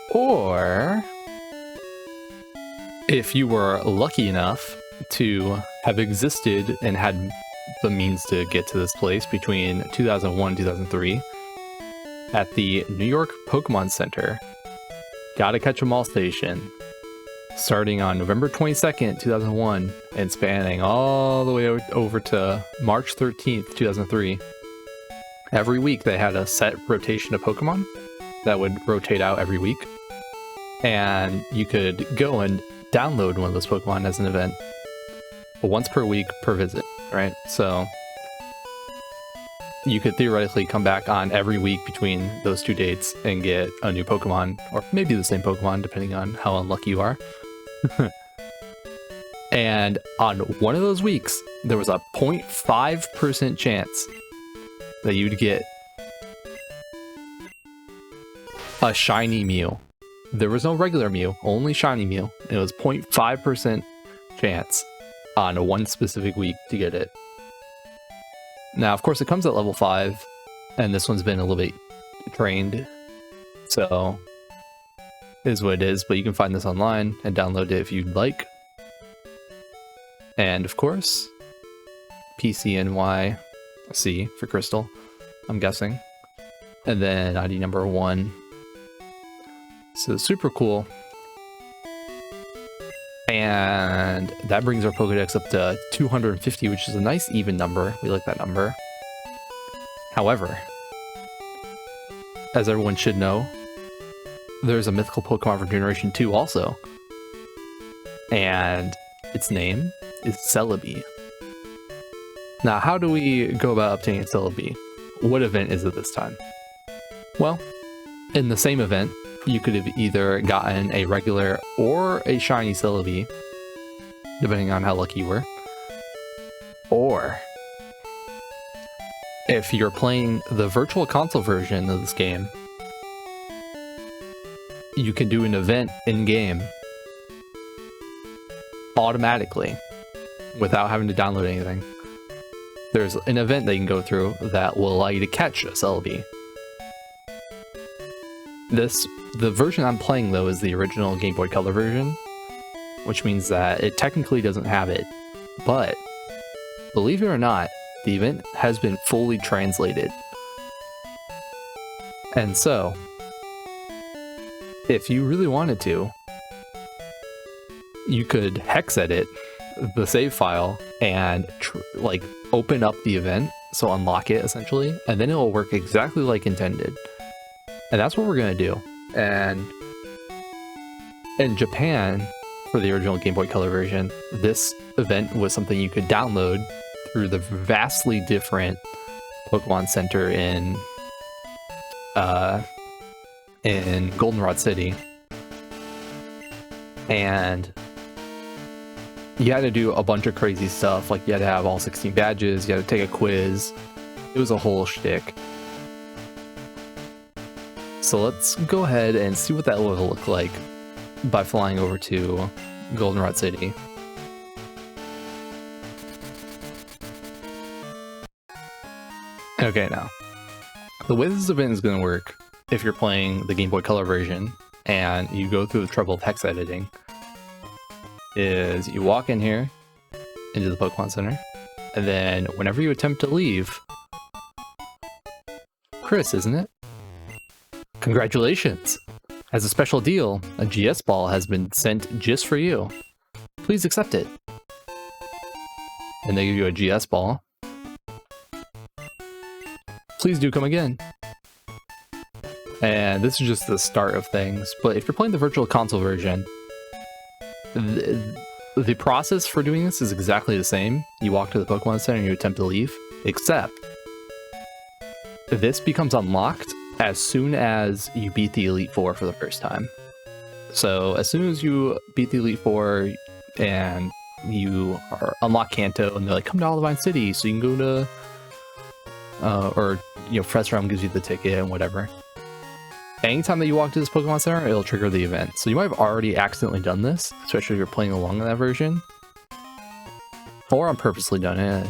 Or if you were lucky enough to have existed and had the means to get to this place between 2001 and 2003, at the New York Pokemon Center, Gotta Catch 'Em All Station, starting on November 22nd, 2001, and spanning all the way over to March 13th, 2003. Every week they had a set rotation of Pokemon that would rotate out every week, and you could go and download one of those Pokemon as an event, once per week per visit, right? So you could theoretically come back on every week between those 2 dates and get a new Pokemon, or maybe the same Pokemon, depending on how unlucky you are. And on one of those weeks, there was a 0.5% chance that you'd get a shiny Mew. There was no regular Mew, only shiny Mew. It was 0.5% chance on one specific week to get it. Now, of course, it comes at level 5, and this one's been a little bit trained, so it is what it is, but you can find this online and download it if you'd like. And, of course, PCNYC for Crystal, I'm guessing. And then ID number 1. So super cool. And that brings our Pokedex up to 250, which is a nice even number. We like that number. However, as everyone should know, there's a mythical Pokemon for Generation 2 also. And its name is Celebi. Now, how do we go about obtaining Celebi? What event is it this time? Well, in the same event, you could have either gotten a regular or a shiny Celebi, depending on how lucky you were. Or, if you're playing the Virtual Console version of this game, you can do an event in-game automatically without having to download anything. There's an event that you can go through that will allow you to catch a Celebi. The version I'm playing, though, is the original Game Boy Color version, which means that it technically doesn't have it. But, believe it or not, the event has been fully translated. And so, if you really wanted to, you could hex edit the save file and open up the event, so unlock it essentially, and then it will work exactly like intended. And that's what we're going to do. And in Japan, for the original Game Boy Color version, this event was something you could download through the vastly different Pokemon Center in Goldenrod City. And you had to do a bunch of crazy stuff, like you had to have all 16 badges, you had to take a quiz. It was a whole shtick. So let's go ahead and see what that will look like by flying over to Goldenrod City. Okay, now, the way this event is going to work, if you're playing the Game Boy Color version and you go through the trouble of hex editing, is you walk in here into the Pokemon Center, and then whenever you attempt to leave, Chris, isn't it? Congratulations! As a special deal, a GS ball has been sent just for you. Please accept it. And they give you a GS ball. Please do come again. And this is just the start of things, but if you're playing the Virtual Console version, the process for doing this is exactly the same. You walk to the Pokemon Center and you attempt to leave, except this becomes unlocked as soon as you beat the Elite Four for the first time. So as soon as you beat the Elite Four and you unlock Kanto, and they're like, come to Olivine City, so you can go to, or, you know, Professor Elm gives you the ticket and whatever. Anytime that you walk to this Pokemon Center, it'll trigger the event. So you might have already accidentally done this, especially if you're playing along in that version. Or I'm purposely done it.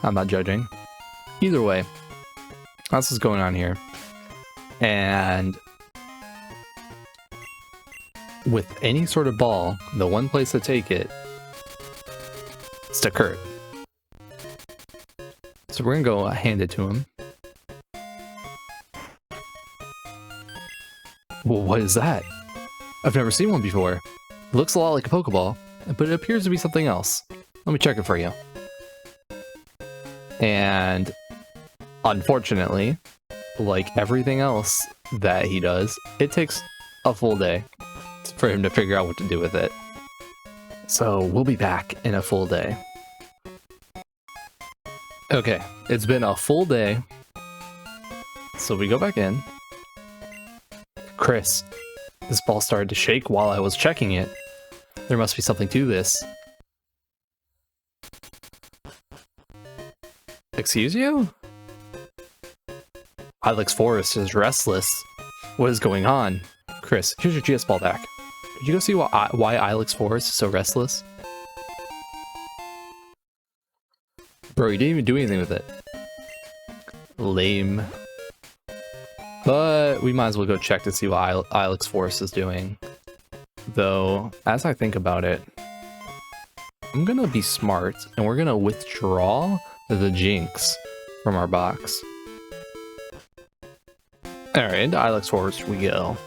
I'm not judging. Either way, that's what's going on here. And with any sort of ball, the one place to take it is to Kurt. So we're gonna go hand it to him. Well, what is that? I've never seen one before. It looks a lot like a Pokeball, but it appears to be something else. Let me check it for you. And unfortunately, like everything else that he does, it takes a full day for him to figure out what to do with it. So we'll be back in a full day. Okay, it's been a full day So we go back in. Chris, this ball started to shake while I was checking it. There must be something to this. Excuse you? Ilex Forest is restless. What is going on? Chris, here's your GS ball back. Did you go see why Ilex Forest is so restless? Bro, you didn't even do anything with it. Lame. But we might as well go check to see what Ilex Forest is doing. Though, as I think about it, I'm gonna be smart and we're gonna withdraw the Jinx from our box. Alright, into Ilex Forest we go.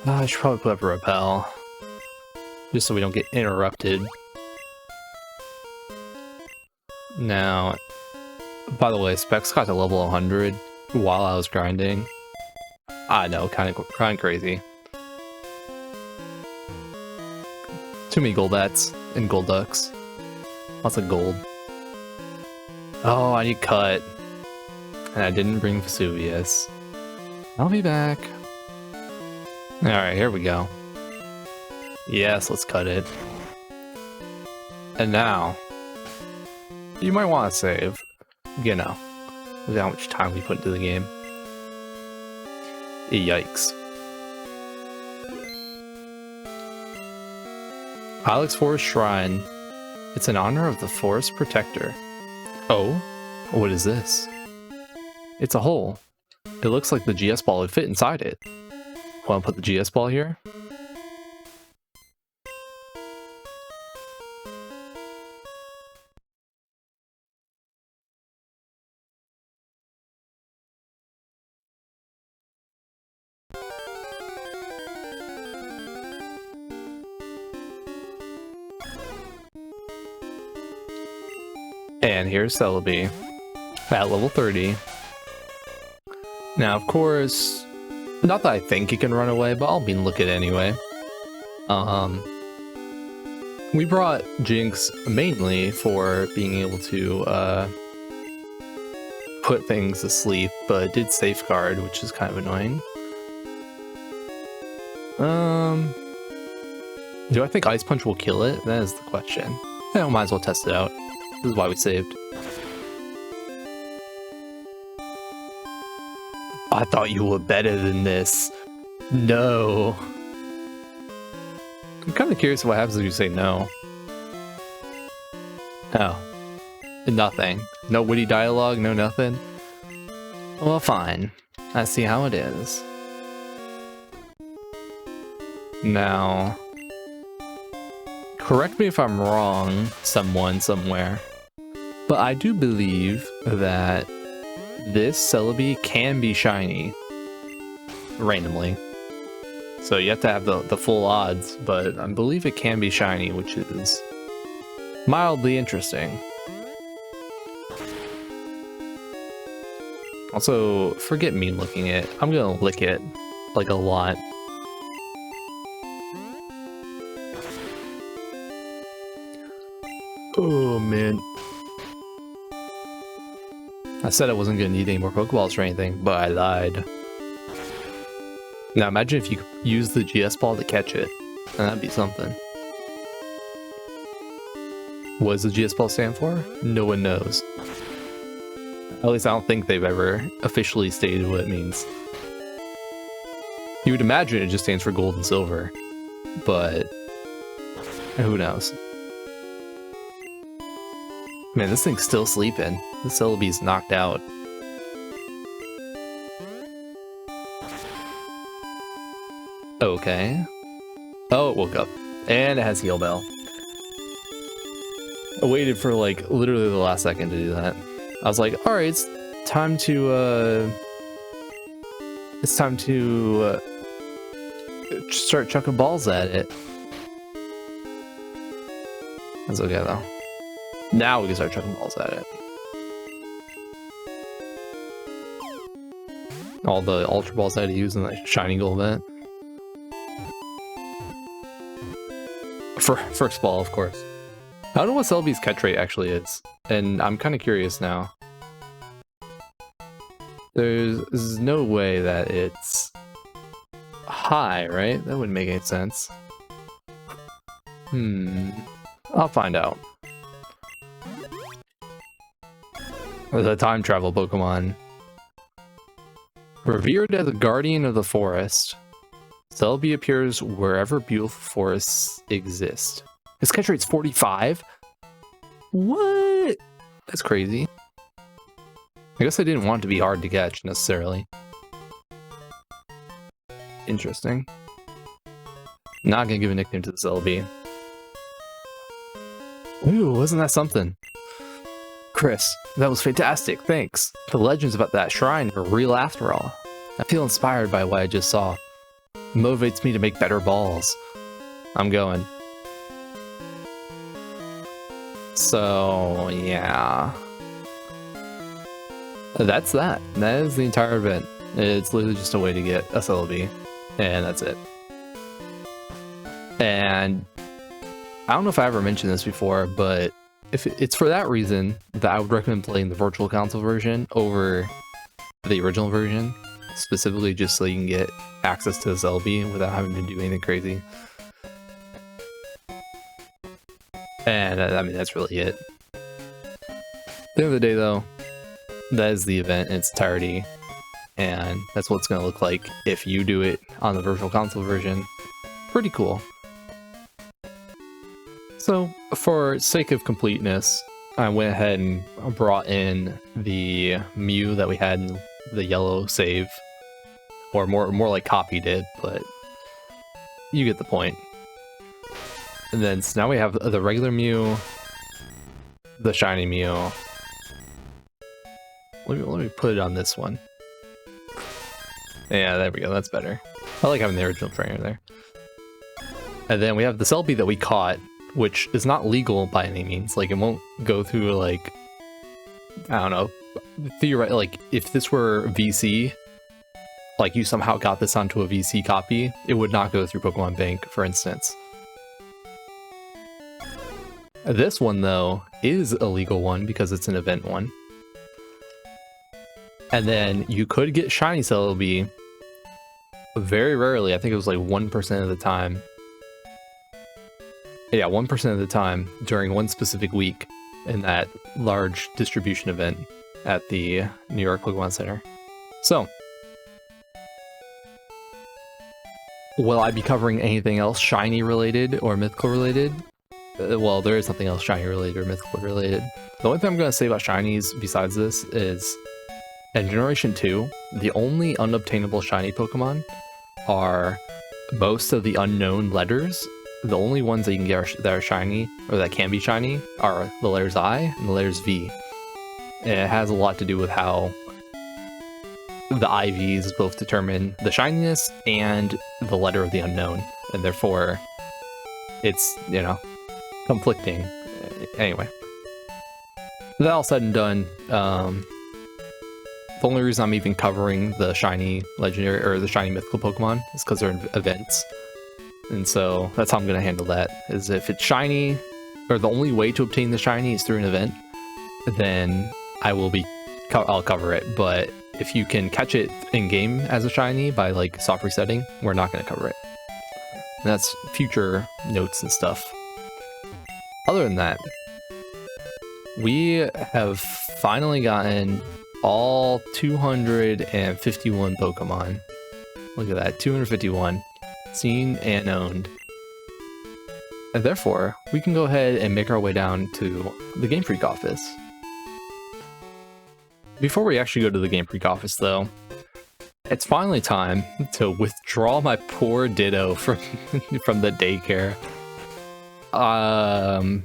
I should probably put up a repel. Just so we don't get interrupted. Now, by the way, Specs got to level 100 while I was grinding. I know, kind of crazy. Too many Golbats and Golducks. Lots of gold. Oh, I need cut. And I didn't bring Vesuvius. I'll be back. Alright, here we go. Yes, let's cut it. And now, you might want to save. You know, look at how much time we put into the game. Yikes. Ilex Forest Shrine. It's in honor of the Forest Protector. Oh, what is this? It's a hole. It looks like the GS ball would fit inside it. Want to put the GS ball here? And here's Celebi at level 30. Now, of course, not that I think it can run away, but I'll look at it anyway. We brought Jinx mainly for being able to put things to sleep, but it did safeguard, which is kind of annoying. Do I think Ice Punch will kill it? That is the question. Yeah, might as well test it out. This is why we saved. I thought you were better than this. No. I'm kind of curious what happens if you say no. Oh. Nothing. No witty dialogue, no nothing? Well, fine. I see how it is. Now, correct me if I'm wrong, someone, somewhere, but I do believe that this Celebi can be shiny randomly. So you have to have the full odds, but I believe it can be shiny, which is mildly interesting. Also, forget me licking it. I'm gonna lick it, like, a lot. Oh, man. I said I wasn't gonna need any more Pokeballs or anything, but I lied. Now imagine if you could use the GS ball to catch it, and that'd be something. What does the GS ball stand for? No one knows. At least I don't think they've ever officially stated what it means. You would imagine it just stands for gold and silver, but who knows? Man, this thing's still sleeping. The Celebi's knocked out. Okay. Oh, it woke up. And it has Heal Bell. I waited for, like, literally the last second to do that. I was like, alright, it's time to, start chucking balls at it. That's okay, though. Now we can start chucking balls at it. All the Ultra Balls I had to use in the shiny Golbat. First ball, of course. I don't know what Celebi's catch rate actually is, and I'm kind of curious now. There's no way that it's high, right? That wouldn't make any sense. I'll find out. The time travel Pokemon. Revered as a guardian of the forest, Celebi appears wherever beautiful forests exist. His catch rate's 45? What? That's crazy. I guess I didn't want it to be hard to catch, necessarily. Interesting. Not gonna give a nickname to the Celebi. Ooh, wasn't that something? Chris, that was fantastic, thanks. The legends about that shrine are real after all. I feel inspired by what I just saw. It motivates me to make better balls. I'm going. So, yeah. That's that. That is the entire event. It's literally just a way to get a Celebi, and that's it. And I don't know if I ever mentioned this before, but if it's for that reason that I would recommend playing the Virtual Console version over the original version, specifically just so you can get access to the Celebi without having to do anything crazy. And I mean, that's really it. At the end of the day, though, that is the event in its entirety, and that's what it's going to look like if you do it on the Virtual Console version. Pretty cool. So, for sake of completeness, I went ahead and brought in the Mew that we had in the yellow save, or more like copied it, but you get the point. And then so now we have the regular Mew, the shiny Mew. Let me put it on this one. Yeah, there we go. That's better. I like having the original trainer there. And then we have the Celebi that we caught, which is not legal by any means. Like, it won't go through, like, I don't know, theoretically, like, if this were VC, like, you somehow got this onto a VC copy, it would not go through Pokemon Bank, for instance. This one, though, is a legal one because it's an event one. And then you could get shiny Celebi very rarely. I think it was like 1% of the time. Yeah, 1% of the time during one specific week in that large distribution event at the New York Pokemon Center. So, will I be covering anything else shiny related or mythical related? Well, there is something else shiny related or mythical related. The only thing I'm going to say about shinies besides this is, in Generation 2, the only unobtainable shiny Pokemon are most of the unknown letters. The only ones that you can get that are shiny, or that can be shiny, are the letters I and the letters V. And it has a lot to do with how the IVs both determine the shininess and the letter of the unknown. And therefore, it's, you know, conflicting. Anyway. That all said and done, the only reason I'm even covering the shiny legendary or the shiny mythical Pokemon is because they're in events. And so that's how I'm going to handle that, is if it's shiny, or the only way to obtain the shiny is through an event, then I'll cover it. But if you can catch it in-game as a shiny by like soft resetting, we're not going to cover it. And that's future notes and stuff. Other than that, we have finally gotten all 251 Pokemon. Look at that, 251. Seen and owned. And therefore, we can go ahead and make our way down to the Game Freak office. Before we actually go to the Game Freak office, though, it's finally time to withdraw my poor Ditto from the daycare. I'm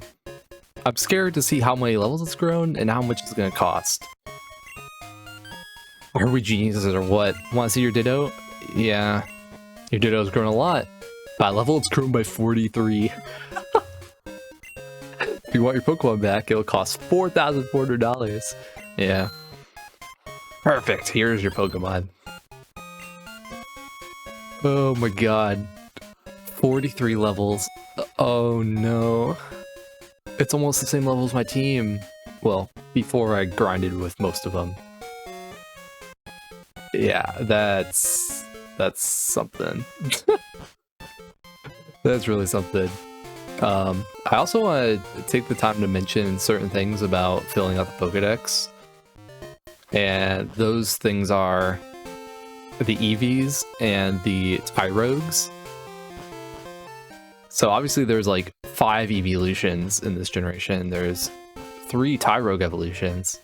scared to see how many levels it's grown and how much it's going to cost. Are we geniuses or what? Want to see your Ditto? Yeah. Your Ditto's grown a lot. By level, it's grown by 43. If you want your Pokemon back, it'll cost $4,400. Yeah. Perfect. Here's your Pokemon. Oh my god. 43 levels. Oh no. It's almost the same level as my team. Well, before I grinded with most of them. Yeah, that's something. That's really something. I also want to take the time to mention certain things about filling out the Pokedex. And those things are the EVs and the Tyrogues. So obviously there's like 5 evolutions in this generation. There's 3 Tyrogue evolutions.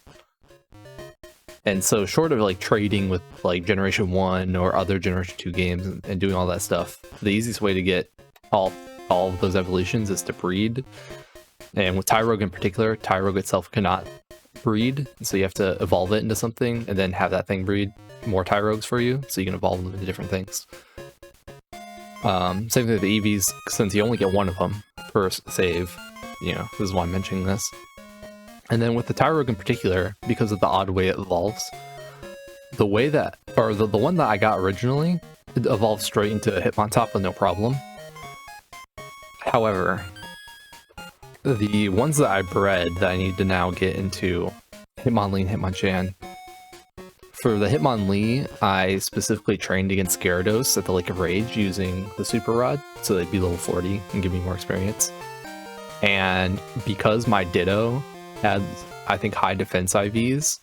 And so short of like trading with like Generation 1 or other Generation 2 games and doing all that stuff, the easiest way to get all of those evolutions is to breed. And with Tyrogue in particular, Tyrogue itself cannot breed, so you have to evolve it into something and then have that thing breed more Tyrogues for you, so you can evolve them into different things. Same thing with the EVs, since you only get one of them per save, you know, this is why I'm mentioning this. And then with the Tyrogue in particular, because of the odd way it evolves, the way that, or the one that I got originally, it evolved straight into a Hitmontop with no problem. However, the ones that I bred that I need to now get into Hitmonlee and Hitmonchan. For the Hitmonlee, I specifically trained against Gyarados at the Lake of Rage using the Super Rod, so they'd be level 40 and give me more experience. And because my Ditto had, I think, high defense IVs,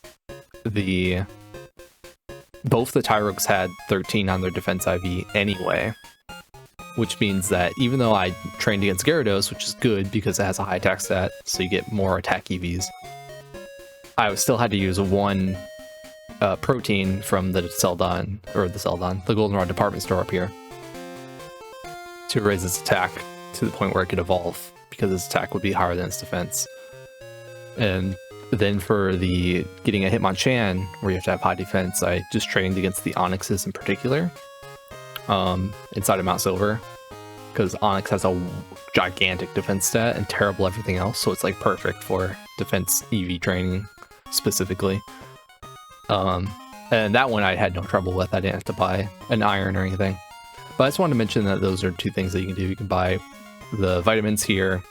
both the Tyrogues had 13 on their defense IV anyway. Which means that even though I trained against Gyarados, which is good because it has a high attack stat, so you get more attack EVs, I still had to use one protein from the the Goldenrod department store up here to raise its attack to the point where it could evolve, because its attack would be higher than its defense. And then for the getting a Hitmonchan, where you have to have high defense, I just trained against the Onyxes in particular. Inside of Mount Silver, because Onyx has a gigantic defense stat and terrible everything else, so it's like perfect for defense EV training specifically. And that one I had no trouble with. I didn't have to buy an iron or anything. But I just wanted to mention that those are 2 things that you can do. You can buy the vitamins here,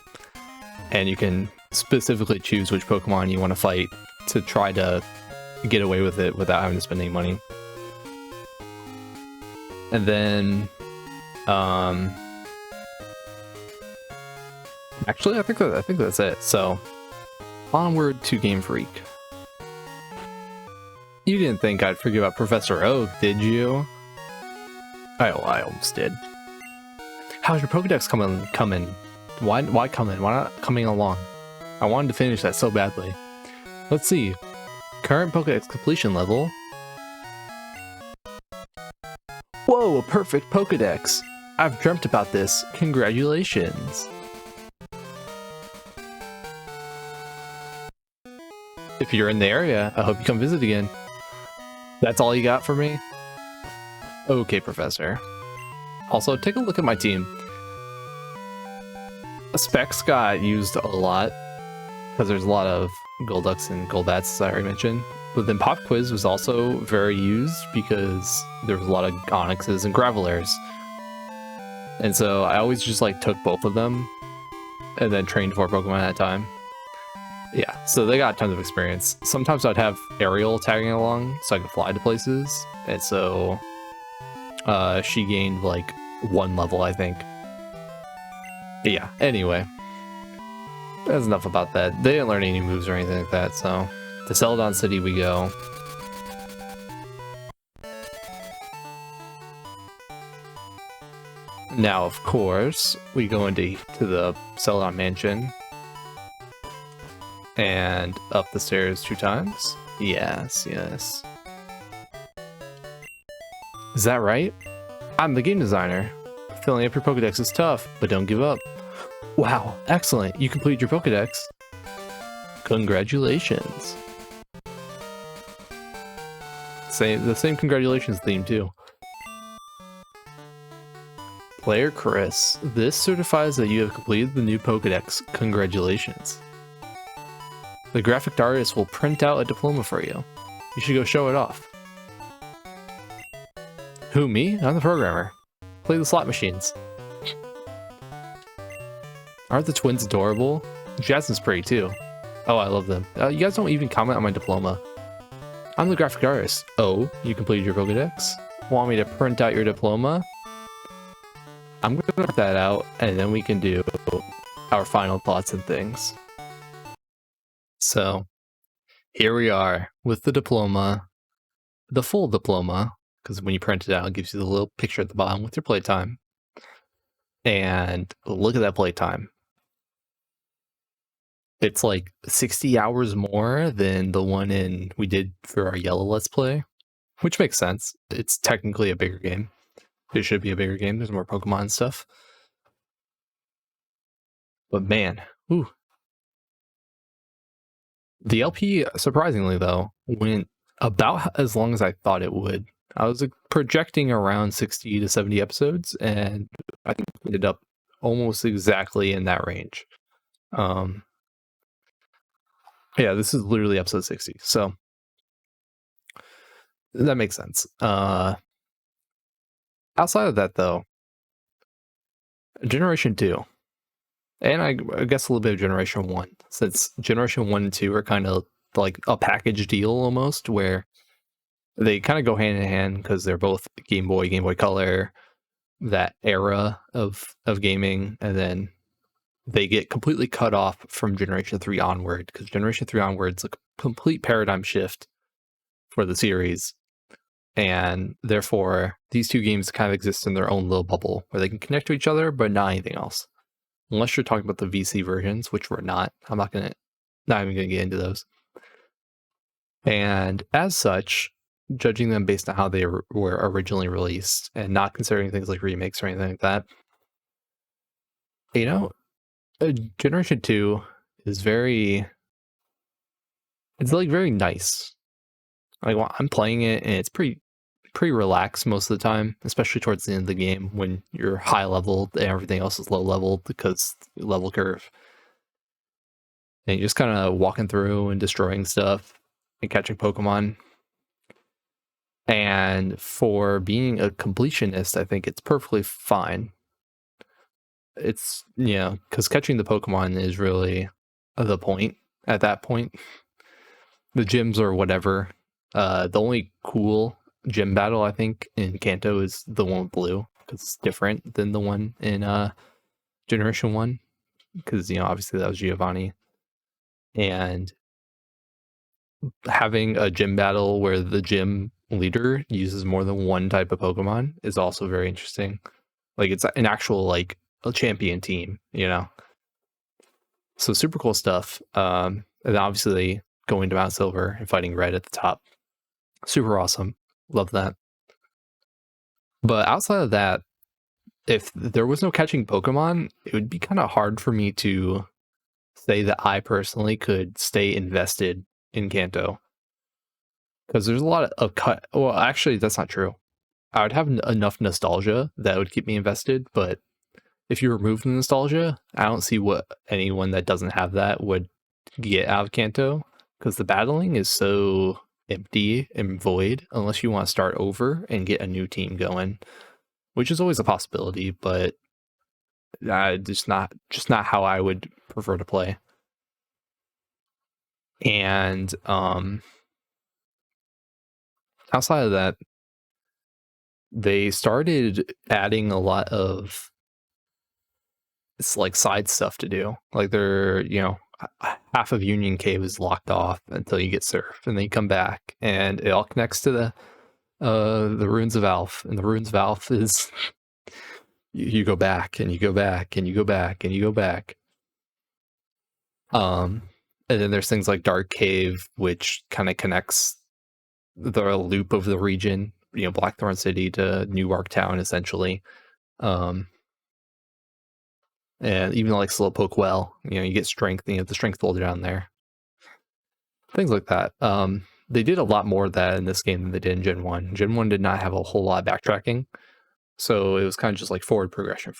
and you can specifically choose which Pokemon you want to fight to try to get away with it without having to spend any money. And then, actually, I think that's it. So, onward to Game Freak. You didn't think I'd forget about Professor Oak, did you? I almost did. How's your Pokedex coming? Why coming? Why not coming along? I wanted to finish that so badly. Let's see. Current Pokedex completion level. Whoa, a perfect Pokedex! I've dreamt about this. Congratulations! If you're in the area, I hope you come visit again. That's all you got for me? Okay, Professor. Also, take a look at my team. Specs got used a lot, because there's a lot of Golducks and Golbats, as I already mentioned. But then Pop Quiz was also very used because there was a lot of Onyxes and Gravelairs. And so I always just like took both of them and then trained 4 Pokemon at a time. Yeah, so they got tons of experience. Sometimes I'd have Ariel tagging along so I could fly to places. And so she gained like 1 level, I think. Yeah, anyway. That's enough about that. They didn't learn any moves or anything like that, so... To Celadon City we go. Now, of course, we go into the Celadon Mansion. And up the stairs 2 times. Yes, yes. Is that right? I'm the game designer. Filling up your Pokedex is tough, but don't give up. Wow, excellent. You completed your Pokedex. Congratulations. The same congratulations theme too. Player Chris, this certifies that you have completed the new Pokedex. Congratulations. The graphic artist will print out a diploma for you. You should go show it off. Who, me? I'm the programmer. Play the slot machines. Aren't the twins adorable? Jasmine's pretty too. Oh, I love them. You guys don't even comment on my diploma. I'm the graphic artist. Oh, you completed your Pokedex? Want me to print out your diploma? I'm going to print that out, and then we can do our final thoughts and things. So, here we are with the diploma, the full diploma, because when you print it out, it gives you the little picture at the bottom with your playtime. And look at that playtime. It's like 60 hours more than the one we did for our yellow Let's Play, which makes sense. It's technically a bigger game. It should be a bigger game. There's more Pokemon and stuff. But man, ooh. The LP, surprisingly though, went about as long as I thought it would. I was projecting around 60 to 70 episodes, and I think it ended up almost exactly in that range. Yeah, this is literally episode 60, so that makes sense. Outside of that, though, Generation 2, and I guess a little bit of Generation 1, since Generation 1 and 2 are kind of like a package deal almost, where they kind of go hand in hand because they're both Game Boy Color, that era of gaming, and then they get completely cut off from Generation 3 onward, because Generation 3 onward is a complete paradigm shift for the series, and therefore these two games kind of exist in their own little bubble where they can connect to each other, but not anything else. Unless you're talking about the VC versions, which we're not. I'm not even gonna get into those. And as such, judging them based on how they were originally released and not considering things like remakes or anything like that, you know, Generation 2 is very nice. Like, well, I'm playing it and it's pretty relaxed most of the time, especially towards the end of the game when you're high leveled and everything else is low leveled because level curve. And you're just kind of walking through and destroying stuff and catching Pokemon. And for being a completionist, I think it's perfectly fine. It's, because catching the Pokemon is really the point at that point. The gyms or whatever. The only cool gym battle, I think, in Kanto is the one with blue, because it's different than the one in Generation 1. Because, obviously that was Giovanni. And having a gym battle where the gym leader uses more than one type of Pokemon is also very interesting. Like, it's an actual, like, a champion team, So super cool stuff. And obviously going to Mount Silver and fighting Red at the top. Super awesome. Love that. But outside of that, if there was no catching Pokemon, it would be kind of hard for me to say that I personally could stay invested in Kanto. Because there's a lot of well, actually, that's not true. I would have enough nostalgia that would keep me invested, but if you remove the nostalgia, I don't see what anyone that doesn't have that would get out of Kanto, because the battling is so empty and void unless you want to start over and get a new team going, which is always a possibility, but just not how I would prefer to play. And outside of that, they started adding a lot of it's like side stuff to do. Like, they're, half of Union Cave is locked off until you get Surf, and then you come back, and it all connects to the Ruins of Alph, and the Ruins of Alph is you go back and you go back and you go back and you go back. And then there's things like Dark Cave, which kind of connects the loop of the region, Blackthorn City to Newark Town, essentially. And even like Slowpoke Well, you get strength, the strength folder down there. Things like that. They did a lot more of that in this game than they did in Gen 1. Gen 1 did not have a whole lot of backtracking. So it was kind of just like forward progression,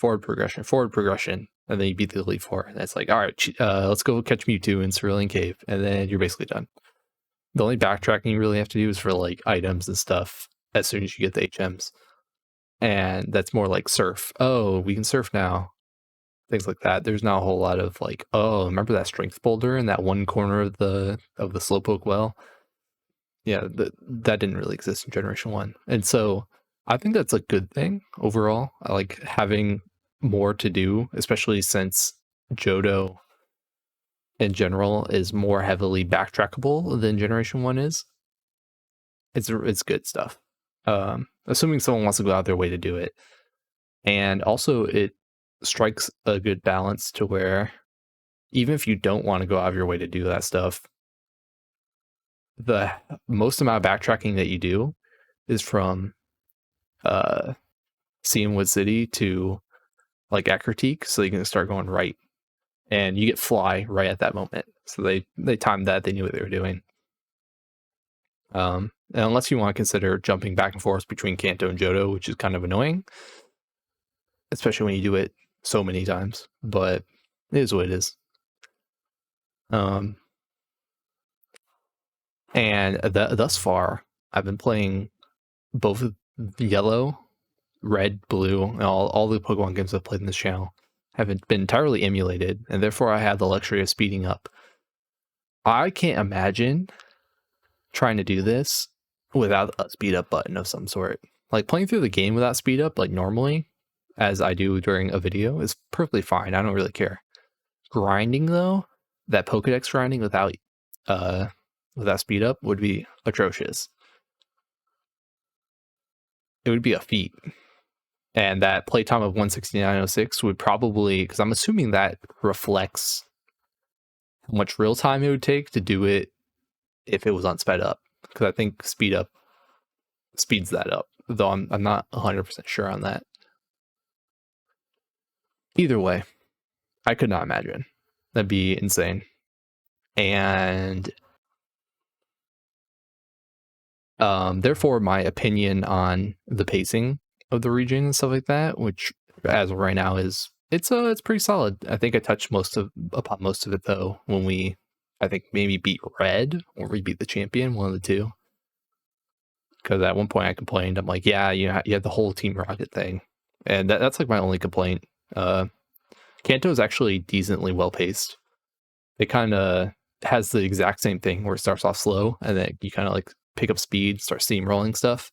and then you beat the Elite Four. And it's like, all right, let's go catch Mewtwo in Cerulean Cave, and then you're basically done. The only backtracking you really have to do is for like items and stuff as soon as you get the HMs. And that's more like surf. Oh, we can surf now. Things like that. There's not a whole lot of like, oh, remember that strength boulder in that one corner of the Slowpoke Well? Yeah, that didn't really exist in Generation 1. And so I think that's a good thing overall. I like having more to do, especially since Johto in general is more heavily backtrackable than Generation 1 is. It's good stuff. Assuming someone wants to go out their way to do it. And also it strikes a good balance to where even if you don't want to go out of your way to do that stuff, the most amount of backtracking that you do is from Cianwood City to like Acritique, so you can start going right. And you get Fly right at that moment. So they timed that, they knew what they were doing. And unless you want to consider jumping back and forth between Kanto and Johto, which is kind of annoying, especially when you do it so many times, but it is what it is. And thus far, I've been playing both Yellow, Red, Blue, and all the Pokemon games I've played in this channel have been entirely emulated, and therefore I have the luxury of speeding up. I can't imagine trying to do this without a speed up button of some sort. Like playing through the game without speed up, like normally, as I do during a video, is perfectly fine. I don't really care. Grinding though, that Pokedex grinding without speed up would be atrocious. It would be a feat. And that playtime of 169.06 would probably, because I'm assuming that reflects how much real time it would take to do it if it was on sped up. Because I think speed up speeds that up, though I'm not 100% sure on that. Either way, I could not imagine. That'd be insane. And therefore, my opinion on the pacing of the region and stuff like that, which as of right now is it's pretty solid. I think I touched upon most of it though when we I think maybe beat Red or we beat the champion, one of the two. Because at one point I complained, I'm like, yeah, you had the whole Team Rocket thing, and that's like my only complaint. Kanto is actually decently well paced. It kind of has the exact same thing where it starts off slow and then you kind of like pick up speed, start steamrolling stuff,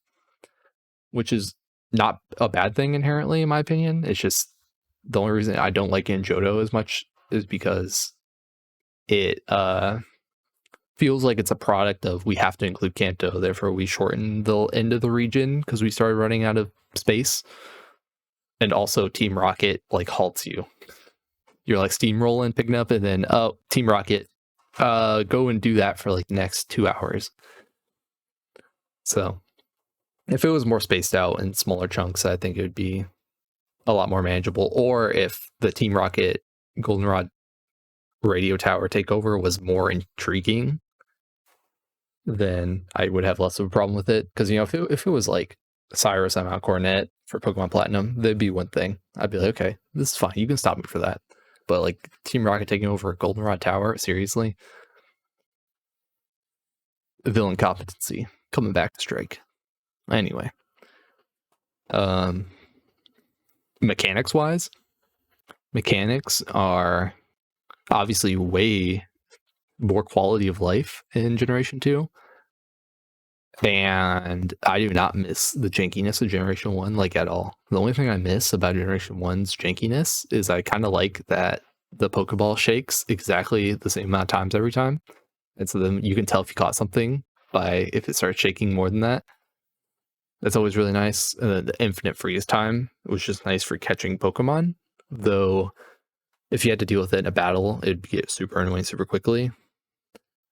which is not a bad thing inherently, in my opinion. It's just the only reason I don't like in Johto as much is because it feels like it's a product of we have to include Kanto, therefore we shorten the end of the region because we started running out of space. And also Team Rocket like halts you. You're like steamrolling, picking up, and then Team Rocket, go and do that for like the next 2 hours. So if it was more spaced out in smaller chunks, I think it would be a lot more manageable. Or if the Team Rocket Goldenrod radio tower takeover was more intriguing, then I would have less of a problem with it. Because, you know, if it was like Cyrus and Mount Coronet for Pokemon Platinum, that'd be one thing. I'd be like, okay, this is fine. You can stop me for that. But like Team Rocket taking over Goldenrod Tower, seriously? Villain competency coming back to strike. Anyway, mechanics are obviously way more quality of life in Generation 2. And I do not miss the jankiness of Generation 1, like, at all. The only thing I miss about Generation 1's jankiness is I kind of like that the Pokeball shakes exactly the same amount of times every time. And so then you can tell if you caught something by if it starts shaking more than that. That's always really nice. And then the infinite freeze time was just nice for catching Pokemon. Though, if you had to deal with it in a battle, it'd get super annoying super quickly.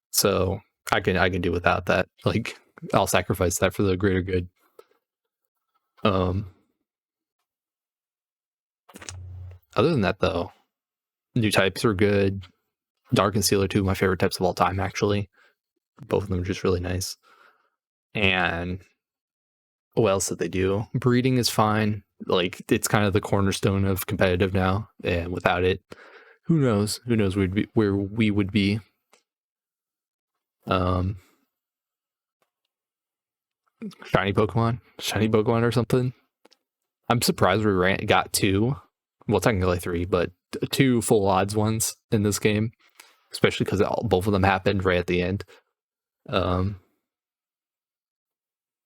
So I can do without that. Like, I'll sacrifice that for the greater good. Other than that, though, new types are good. Dark and Steel are two of my favorite types of all time, actually. Both of them are just really nice. And what else did they do? Breeding is fine. Like, it's kind of the cornerstone of competitive now. And without it, who knows? Who knows where we would be. Shiny Pokemon or something. I'm surprised we got two, well, technically three, but two full odds ones in this game, especially because both of them happened right at the end.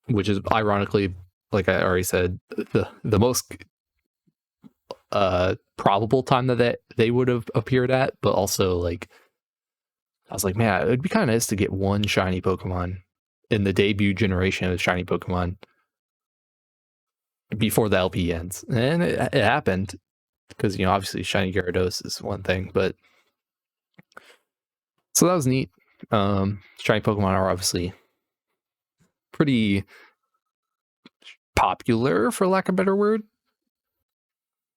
which is ironically, like I already said, the most probable time that they would have appeared at, but also like I was like, man, it'd be kind of nice to get one shiny Pokemon in the debut generation of shiny Pokemon before the LP ends, and it happened because obviously shiny Gyarados is one thing, but so that was neat. Shiny Pokemon are obviously pretty popular, for lack of a better word,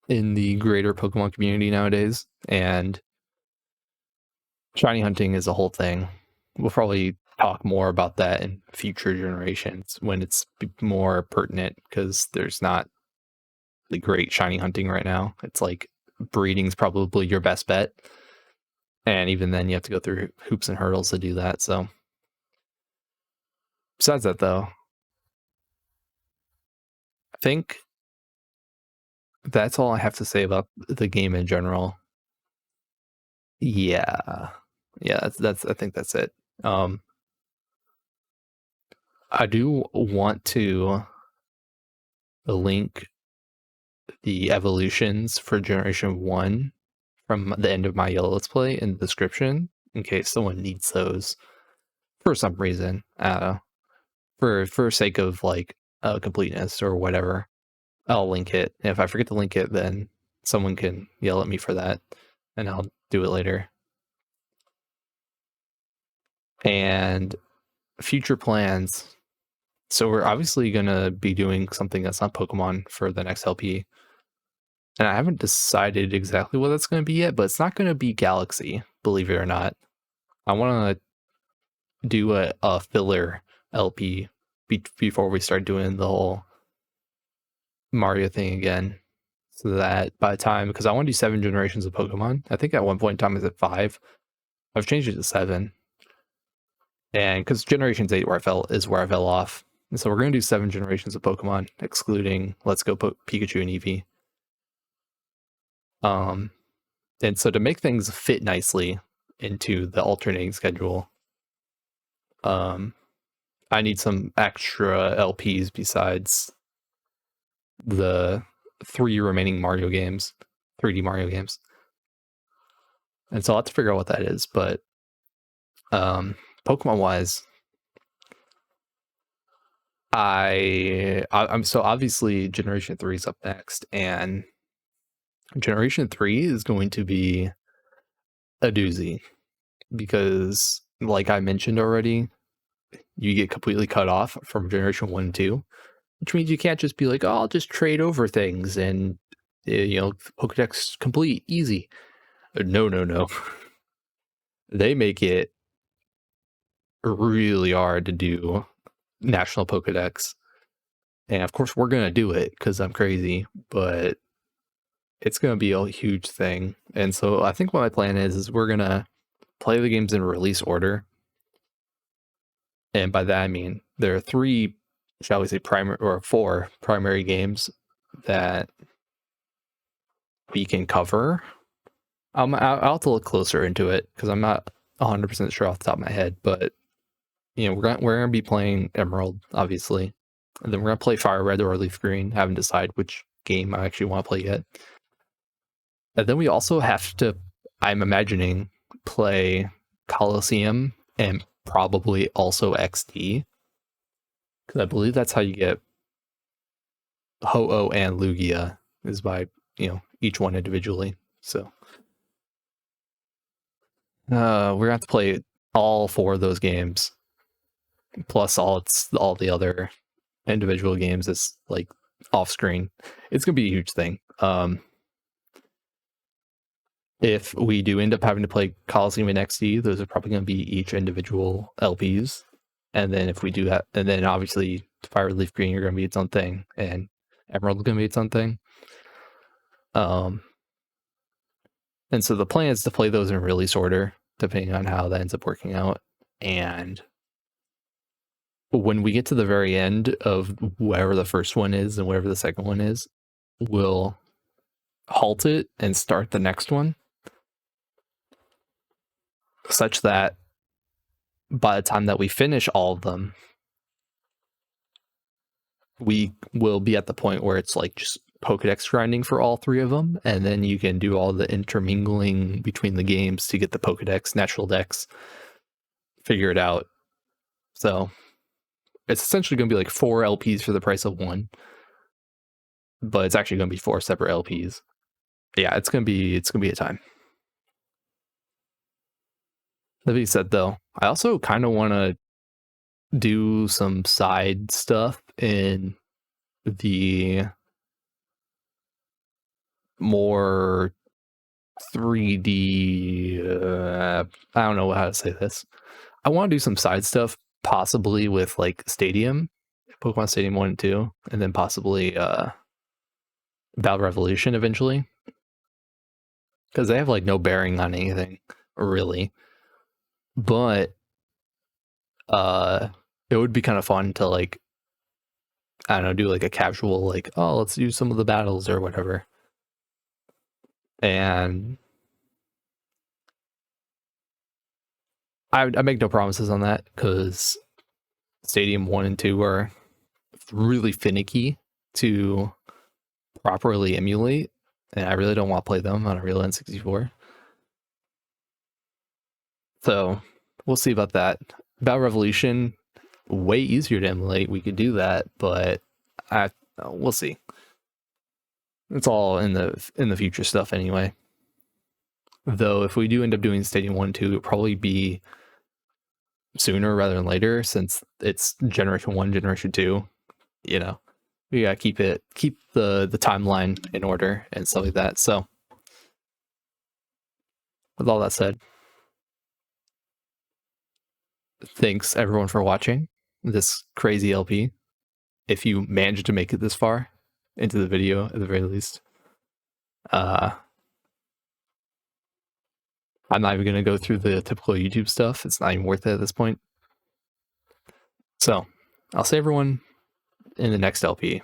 in the greater Pokemon community nowadays, and shiny hunting is a whole thing. We'll probably talk more about that in future generations when it's more pertinent, because there's not the great shiny hunting right now. It's like breeding's probably your best bet, and even then you have to go through hoops and hurdles to do that. So besides that, though, I think that's all I have to say about the game in general. Yeah, that's I think that's it. I do want to link the evolutions for Generation 1 from the end of my Yellow Let's Play in the description, in case someone needs those for some reason. For sake of like completeness or whatever, I'll link it. If I forget to link it, then someone can yell at me for that, and I'll do it later. And future plans. So we're obviously going to be doing something that's not Pokemon for the next LP. And I haven't decided exactly what that's going to be yet, but it's not going to be Galaxy, believe it or not. I want to do a filler LP before we start doing the whole Mario thing again. So that by the time, because I want to do 7 generations of Pokemon. I think at one point in time it's at 5. I've changed it to 7. And because Generations 8 is where I fell off. And so we're going to do 7 generations of Pokemon, excluding Let's Go Pikachu and Eevee. And so to make things fit nicely into the alternating schedule, I need some extra LPs besides the 3 remaining Mario games, 3D Mario games. And so I'll have to figure out what that is, but Pokemon wise, I'm so obviously Generation 3 is up next, and Generation 3 is going to be a doozy because, like I mentioned already, you get completely cut off from Generation 1 and 2, which means you can't just be like, oh, I'll just trade over things and, Pokedex complete, easy. No. They make it really hard to do National Pokedex. And of course, we're going to do it because I'm crazy, but it's going to be a huge thing. And so I think what my plan is we're going to play the games in release order. And by that, I mean, there are 3, shall we say, 4 primary games that we can cover. I'll have to look closer into it because I'm not 100% sure off the top of my head, but we're gonna be playing Emerald, obviously, and then we're gonna play Fire Red or Leaf Green. I haven't decided which game I actually want to play yet. And then we also have to, I'm imagining, play Coliseum and probably also XD, because I believe that's how you get Ho-Oh and Lugia, is by each one individually. So we're gonna have to play all 4 of those games, plus all the other individual games that's like off screen. It's gonna be a huge thing. If we do end up having to play Coliseum and XD, those are probably going to be each individual LPs. And then if we do that, and then obviously Fire Leaf Green are going to be its own thing, and Emerald is going to be its own thing. And so the plan is to play those in release order, depending on how that ends up working out. And when we get to the very end of whatever the first one is and whatever the second one is, we'll halt it and start the next one, such that by the time that we finish all of them, we will be at the point where it's like just Pokedex grinding for all 3 of them, and then you can do all the intermingling between the games to get the Pokedex, natural dex, figure it out. So it's essentially going to be like 4 LPs for the price of 1, but it's actually going to be 4 separate LPs. Yeah, it's going to be a time. That being said, though, I also kind of want to do some side stuff in the more 3D. I don't know how to say this. I want to do some side stuff, possibly with like Stadium, Pokemon Stadium 1 and 2, and then possibly Battle Revolution eventually, because they have like no bearing on anything really. But it would be kind of fun to like, I don't know, do like a casual like, oh, let's do some of the battles or whatever. And I make no promises on that, because Stadium 1 and 2 are really finicky to properly emulate, and I really don't want to play them on a real N64. So we'll see about that. Battle Revolution, way easier to emulate. We could do that, but we'll see. It's all in the future stuff anyway. Though if we do end up doing Stadium 1 and 2, it'll probably be sooner rather than later, since it's Generation 1, Generation 2. You know, we gotta keep the timeline in order and stuff like that. So with all that said, thanks everyone for watching this crazy LP. If you managed to make it this far into the video, at the very least, I'm not even gonna go through the typical YouTube stuff. It's not even worth it at this point. So I'll see everyone in the next LP.